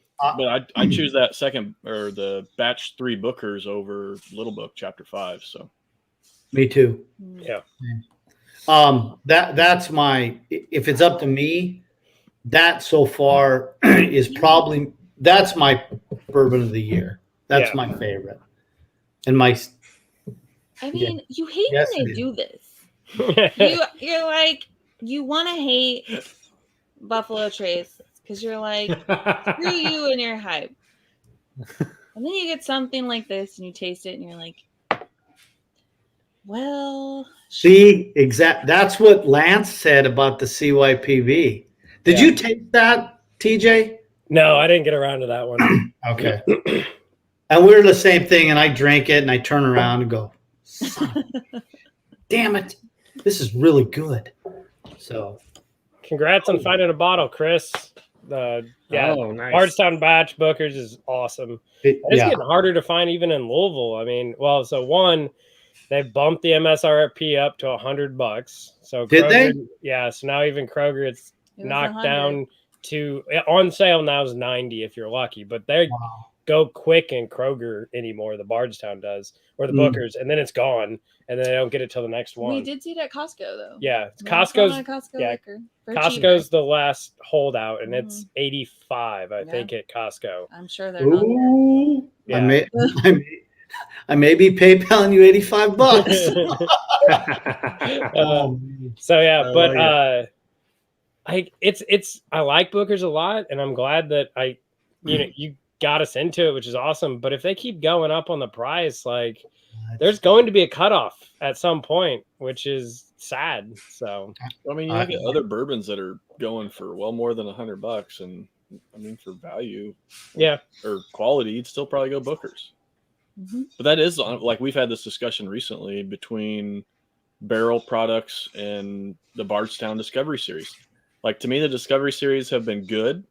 I choose that second or the batch 3 Bookers over Little Book Chapter 5. So. Me too. Yeah. That's if it's up to me, that so far is probably, that's my bourbon of the year. That's my favorite. And I mean, you hate when they do this. You're like, you want to hate Buffalo Trace because you're like, screw you and your hype. And then you get something like this and you taste it and you're like, well, see, that's what Lance said about the CYPV. Did you taste that, TJ? No, I didn't get around to that one. Okay. And we're the same thing. And I drink it and I turn around and go, damn it. This is really good. So congrats on finding a bottle, Chris. Yeah, nice. Bardstown Batch Booker's is awesome. It's getting harder to find even in Louisville. I mean, well, so one, they bumped the MSRP up to $100. So did Kroger, they? Yeah. So now even Kroger, it's knocked 100. down to on sale now is 90 if you're lucky. But they go quick in Kroger anymore. The Bardstown does, or the Booker's, and then it's gone, and then they don't get it till the next one. We did see it at Costco though. Yeah, Costco's Costco's the last holdout, and it's 85, I think, at Costco. I'm sure they're not there. Yeah. I may be PayPaling you $85. So yeah, but I like Booker's a lot, and I'm glad that you got us into it, which is awesome. But if they keep going up on the price, like there's going to be a cutoff at some point, which is sad. So I mean, you look at other bourbons that are going for well more than $100, and I mean for value, or quality, you'd still probably go Booker's. But that is like we've had this discussion recently between barrel products and the Bardstown Discovery Series. Like to me, the Discovery Series have been good,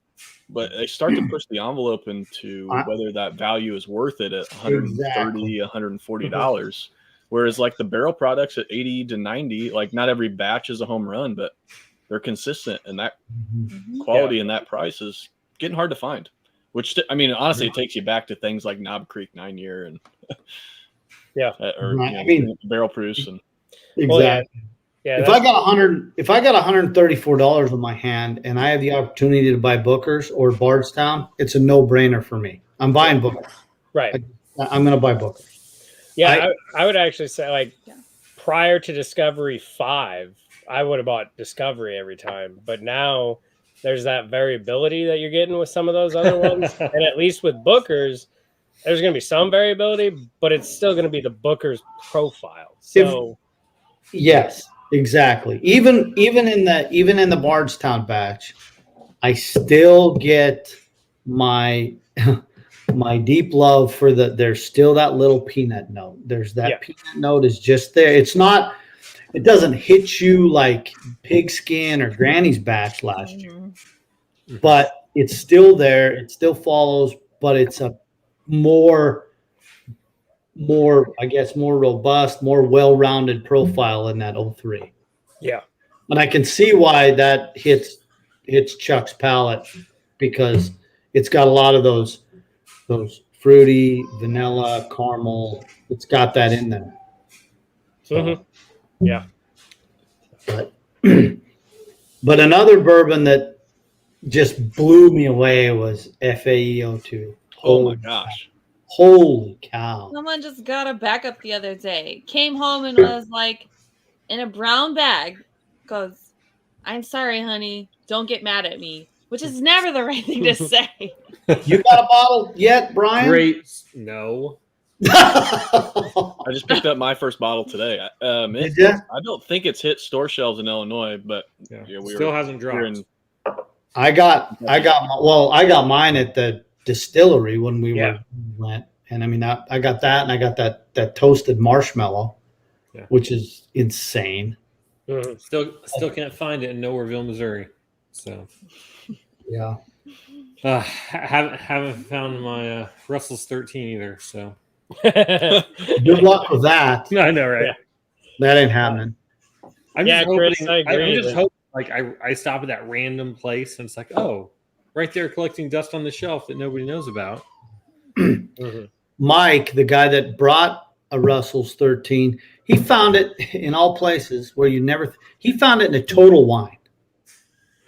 but they start to push the envelope into whether that value is worth it at $130, $140. Whereas like the barrel products at 80 to 90, like not every batch is a home run, but they're consistent, and that quality and that price is getting hard to find. Which I mean, honestly, it takes you back to things like Knob Creek 9-year and barrel proofs and exactly. If I got $134 in my hand and I have the opportunity to buy Booker's or Bardstown, it's a no-brainer for me. I'm buying Booker's. Right. I'm going to buy Booker's. Yeah, I would actually say like prior to Discovery 5, I would have bought Discovery every time, but now there's that variability that you're getting with some of those other ones. And at least with Booker's, there's going to be some variability, but it's still going to be the Booker's profile. So yes, exactly. Even in the Bardstown batch, I still get my my deep love for there's still that little peanut note. There's that peanut note is just there. It doesn't hit you like Pigskin or Granny's batch last year, but it's still there. It still follows, but it's a more, I guess, more robust, more well-rounded profile in that 03. Yeah. And I can see why that hits Chuck's palate, because it's got a lot of those fruity, vanilla, caramel. It's got that in there. So, yeah. But another bourbon that just blew me away was FAE02. Oh my gosh. Holy cow. Someone just got a backup the other day. Came home and was like in a brown bag. Goes, I'm sorry, honey. Don't get mad at me. Which is never the right thing to say. You got a bottle yet, Brian? Great. No. I just picked up my first bottle today. Did you? I don't think it's hit store shelves in Illinois, but we still hasn't dropped. I got mine at the distillery when we went, and I mean I got that, and I got that toasted marshmallow, which is insane. Still can't find it in Nowhereville, Missouri. So haven't found my Russell's 13 either. So. Good luck with that. I know, right? That ain't happening. I'm just Chris, I agree. I'm just hoping, like, I stop at that random place and it's like, oh, right there collecting dust on the shelf that nobody knows about. Mike, the guy that brought a Russell's 13, he found it in all places where you never. He found it in a Total Wine.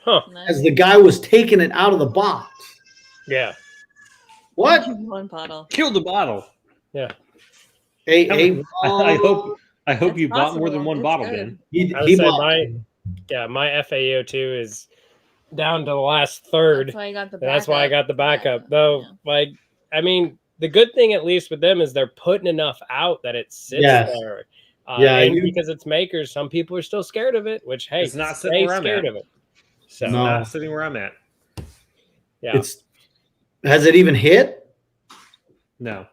Huh? As the guy was taking it out of the box. Yeah. What? One bottle. Killed the bottle. Yeah. I hope you bought more than one bottle, Ben. He bought. My FAO2 is down to the last third. That's why I got the backup. That's why I got the backup. Though, I mean, the good thing at least with them is they're putting enough out that it sits there. Because it's makers, some people are still scared of it. Which it's not sitting where I'm at. Of it. So it's not sitting where I'm at. Yeah. Has it even hit? No.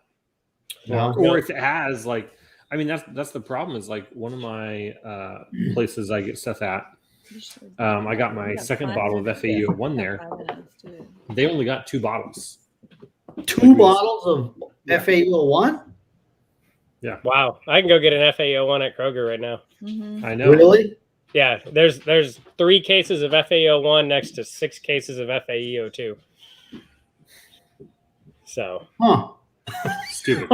No. Or if it has, like, I mean, that's the problem is like one of my places I get stuff at. I got my second bottle of FAU1 there. They only got 2 bottles. 2 bottles of FAU1? Yeah. Wow. I can go get an FAO1 at Kroger right now. I know. Really? Yeah. There's 3 cases of FAO1 next to 6 cases of FAEO2. So. Huh. Stupid.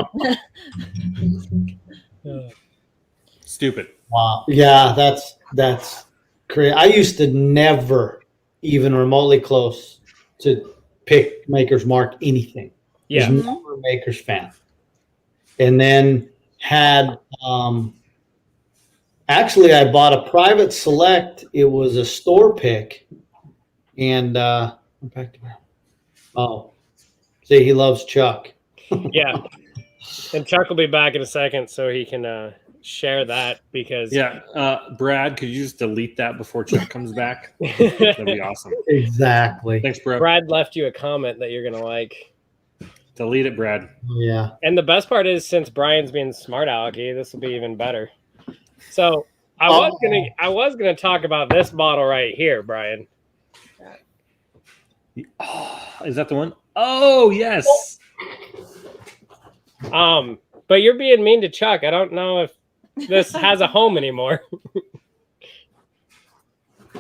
Stupid. Wow. Yeah, that's crazy. I used to never even remotely close to pick Maker's Mark anything. Yeah. Was never a Maker's fan. And then had actually I bought a private select. It was a store pick, and see, he loves Chuck. Yeah. And Chuck will be back in a second so he can share that because Brad, could you just delete that before Chuck comes back? That'd be awesome. Exactly. Thanks, Brad. Brad left you a comment that you're gonna like. Delete it, Brad. Yeah. And the best part is, since Brian's being smart alecky, this will be even better. So I was gonna talk about this bottle right here, Brian. Oh, is that the one? Oh, yes. But you're being mean to Chuck. I don't know if this has a home anymore.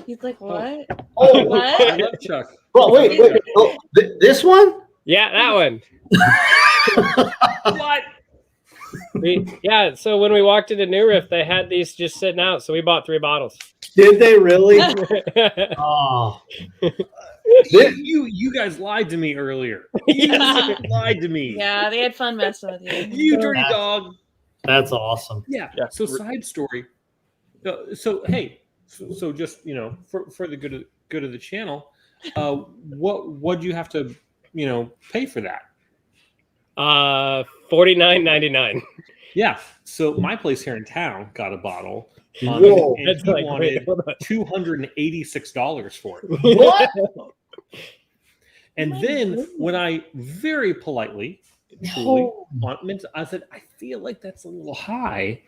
He's like, what? Oh, What? I love Chuck. well, wait. Oh, this one? Yeah, that one. What? So when we walked into New Riff, they had these just sitting out. So we bought 3 bottles. Did they really? Oh. You guys lied to me earlier. Yes. You lied to me. Yeah, they had fun messing with you. You dirty dog. That's awesome. Yeah. So side story. So just for the good of the channel, what do you have to pay for that? $49.99. Yeah. So my place here in town got a bottle. Whoa. And he wanted $286 for it. What? And then when I very politely, truly, I said, I feel like that's a little high.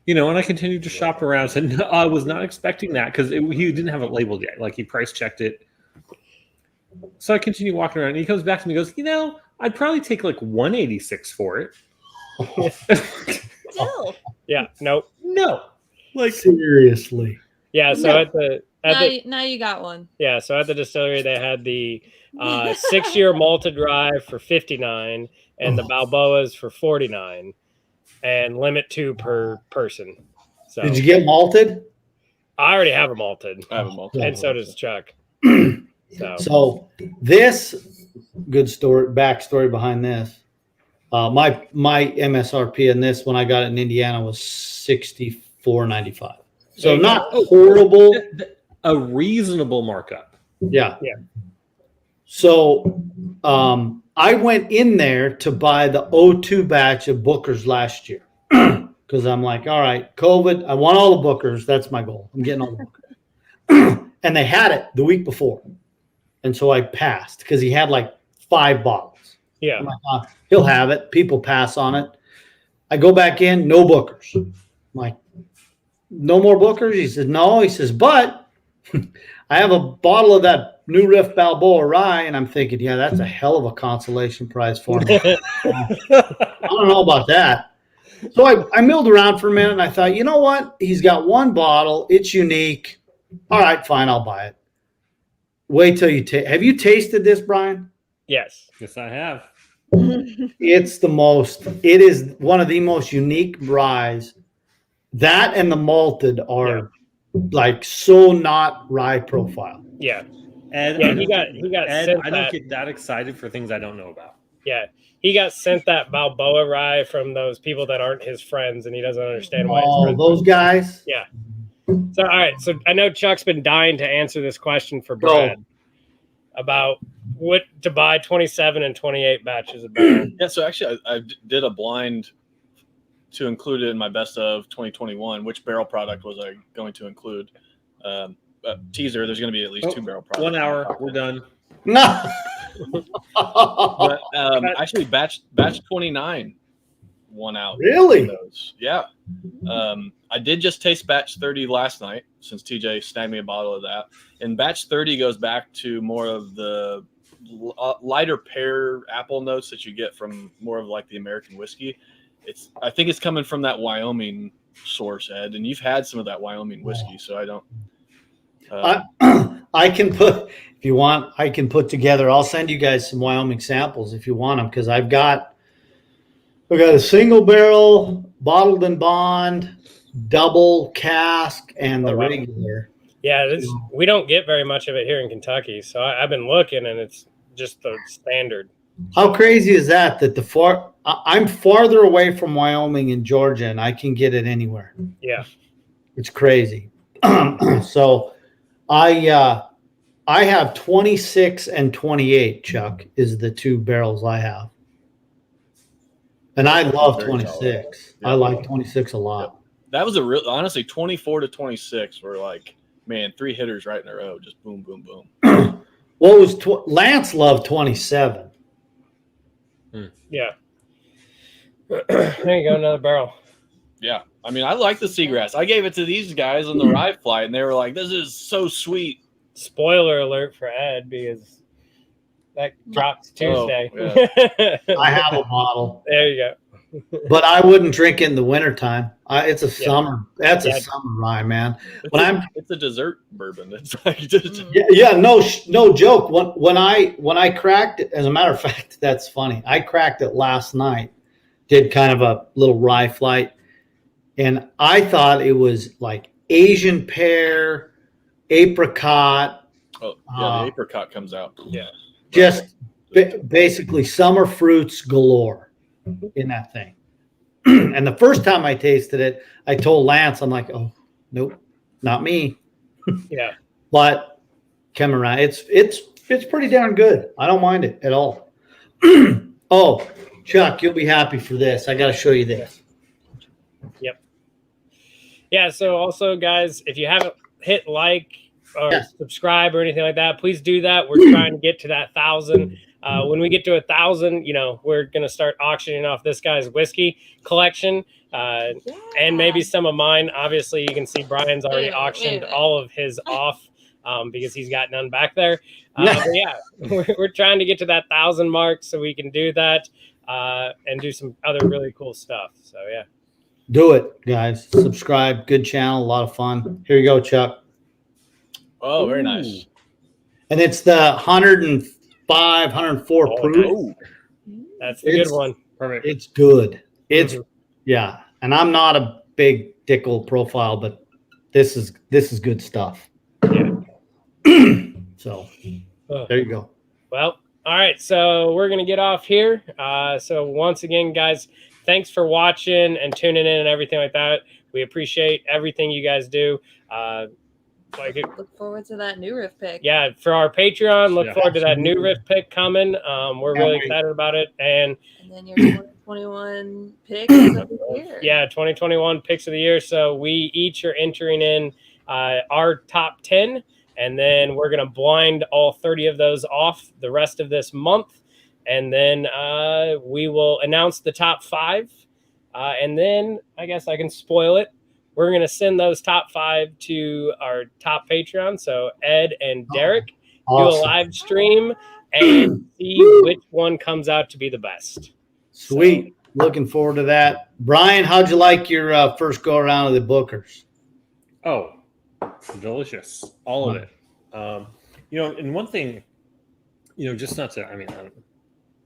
And I continued to shop around. I said, no, I was not expecting that because he didn't have it labeled yet. Like he price checked it. So I continue walking around and he comes back to me and goes, I'd probably take like $186 for it. Still. Yeah. Nope. No. Like seriously. Yeah. So now you got one. Yeah. So at the distillery, they had the 6-year malted rye for $59 and the Balboas for $49 and limit 2 per person. So Did you get malted? I already have a malted. I have a malted. And so does Chuck. So this good story, backstory behind this. My MSRP in this when I got it in Indiana was $64.95. So not horrible. A reasonable markup. Yeah. So I went in there to buy the 02 batch of Bookers last year because I'm like, all right, COVID, I want all the Bookers. That's my goal. I'm getting all the Bookers. And they had it the week before. And so I passed because he had like 5 bottles. Yeah. I'm like, he'll have it. People pass on it. I go back in, no Bookers. I'm like, no more Bookers? He says, no. He says, but I have a bottle of that New Riff Balboa rye. And I'm thinking, yeah, that's a hell of a consolation prize for me. I don't know about that. So I milled around for a minute and I thought, you know what? He's got 1 bottle. It's unique. All right, fine. I'll buy it. Wait till you taste. Have you tasted this, Brian? Yes. Yes, I have. It is one of the most unique ryes. That and the malted are like so not rye profile. Yeah. And he got Ed, sent I don't get that excited for things I don't know about. Yeah. He got sent that Balboa rye from those people that aren't his friends, and he doesn't understand why. Oh, those guys? Yeah. So, all right. So I know Chuck's been dying to answer this question for Brad about what to buy 27 and 28 batches of barrel. Yeah, so actually I did a blind to include it in my best of 2021. Which barrel product was I going to include? Teaser, there's going to be at least 2 barrel products. 1 hour, we're done. No. But actually, batch 29 won out. Really? Those. Yeah. I did just taste batch 30 last night since TJ snagged me a bottle of that. And batch 30 goes back to more of the lighter pear apple notes that you get from more of like the American whiskey. I think it's coming from that Wyoming source, Ed, and you've had some of that Wyoming whiskey, so I don't. I can put, if you want, I can put together. I'll send you guys some Wyoming samples if you want them, because I've got a single barrel, bottled and bond, double cask, and the regular. Yeah, we don't get very much of it here in Kentucky, so I've been looking, and it's just the standard. How crazy is that? That I'm farther away from Wyoming and Georgia, and I can get it anywhere. Yeah, it's crazy. So, I have 26 and 28. Chuck is the two barrels I have, and I love 26. Yeah. I like 26 a lot. That was honestly 24 to 26 were like, man, 3 hitters right in a row, just boom, boom, boom. What was Lance loved 27? Yeah. There you go, another barrel. Yeah, I mean, I like the seagrass. I gave it to these guys on the rye flight, and they were like, "This is so sweet." Spoiler alert for Ed, because that drops Tuesday. Oh, yeah. I have a bottle. There you go. But I wouldn't drink it in the wintertime. It's a summer. That's a summer rye, man. It's a dessert bourbon. It's like just no joke. When I cracked it, as a matter of fact, that's funny. I cracked it last night. Did kind of a little rye flight, and I thought it was like Asian pear, apricot. Oh yeah, the apricot comes out. Yeah, just basically summer fruits galore in that thing. And the first time I tasted it, I told Lance, I'm like, oh, nope, not me. Yeah. But come around. It's pretty darn good. I don't mind it at all. Oh, Chuck, you'll be happy for this. I got to show you this. Yep. Yeah, so also, guys, if you haven't hit like or subscribe or anything like that, please do that. We're trying to get to that 1,000. When we get to 1,000, we're going to start auctioning off this guy's whiskey collection and maybe some of mine. Obviously, you can see Brian's already auctioned all of his off because he's got none back there. But yeah, we're trying to get to that 1,000 mark so we can do that and do some other really cool stuff. So, yeah. Do it, guys. Subscribe. Good channel. A lot of fun. Here you go, Chuck. Oh, very nice. And it's the 105, 104 proof. That's the good one. Perfect. It's good. It's yeah. And I'm not a big Dickel profile, but this is good stuff. Yeah. So there you go. Well, all right. So we're gonna get off here. So once again, guys, thanks for watching and tuning in and everything like that. We appreciate everything you guys do. Look forward to that new Riff pick. Yeah, for our Patreon, look forward to that new Riff pick coming. We're really excited about it. And then your 2021 picks of the year. Yeah, 2021 picks of the year. So we each are entering in our top 10, and then we're going to blind all 30 of those off the rest of this month. And then we will announce the top 5. And then I guess I can spoil it. We're going to send those top 5 to our top Patreon. So Ed and Derek do a live stream and see which one comes out to be the best. Sweet. So, looking forward to that. Brian, how'd you like your first go around of the Bookers? Oh, delicious. All of it. And one thing, just not to,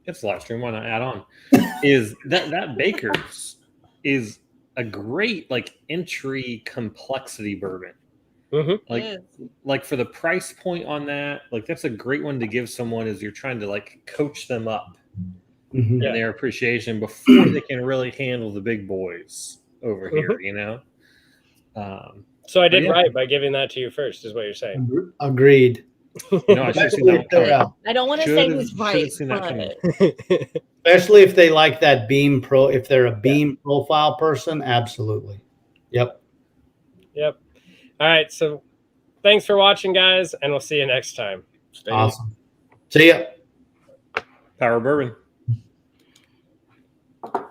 it's a live stream. Why not add on? Is that Baker's is a great entry complexity bourbon. Like for the price point on that, that's a great one to give someone as you're trying to coach them up in their appreciation before they can really handle the big boys over here, So I did right by giving that to you first, is what you're saying. Agreed. I should see that. I don't want to say who's right. Especially if they like that Beam Pro, if they're a Beam profile person, absolutely. Yep. All right. So thanks for watching, guys, and we'll see you next time. Awesome. See ya. Power Bourbon.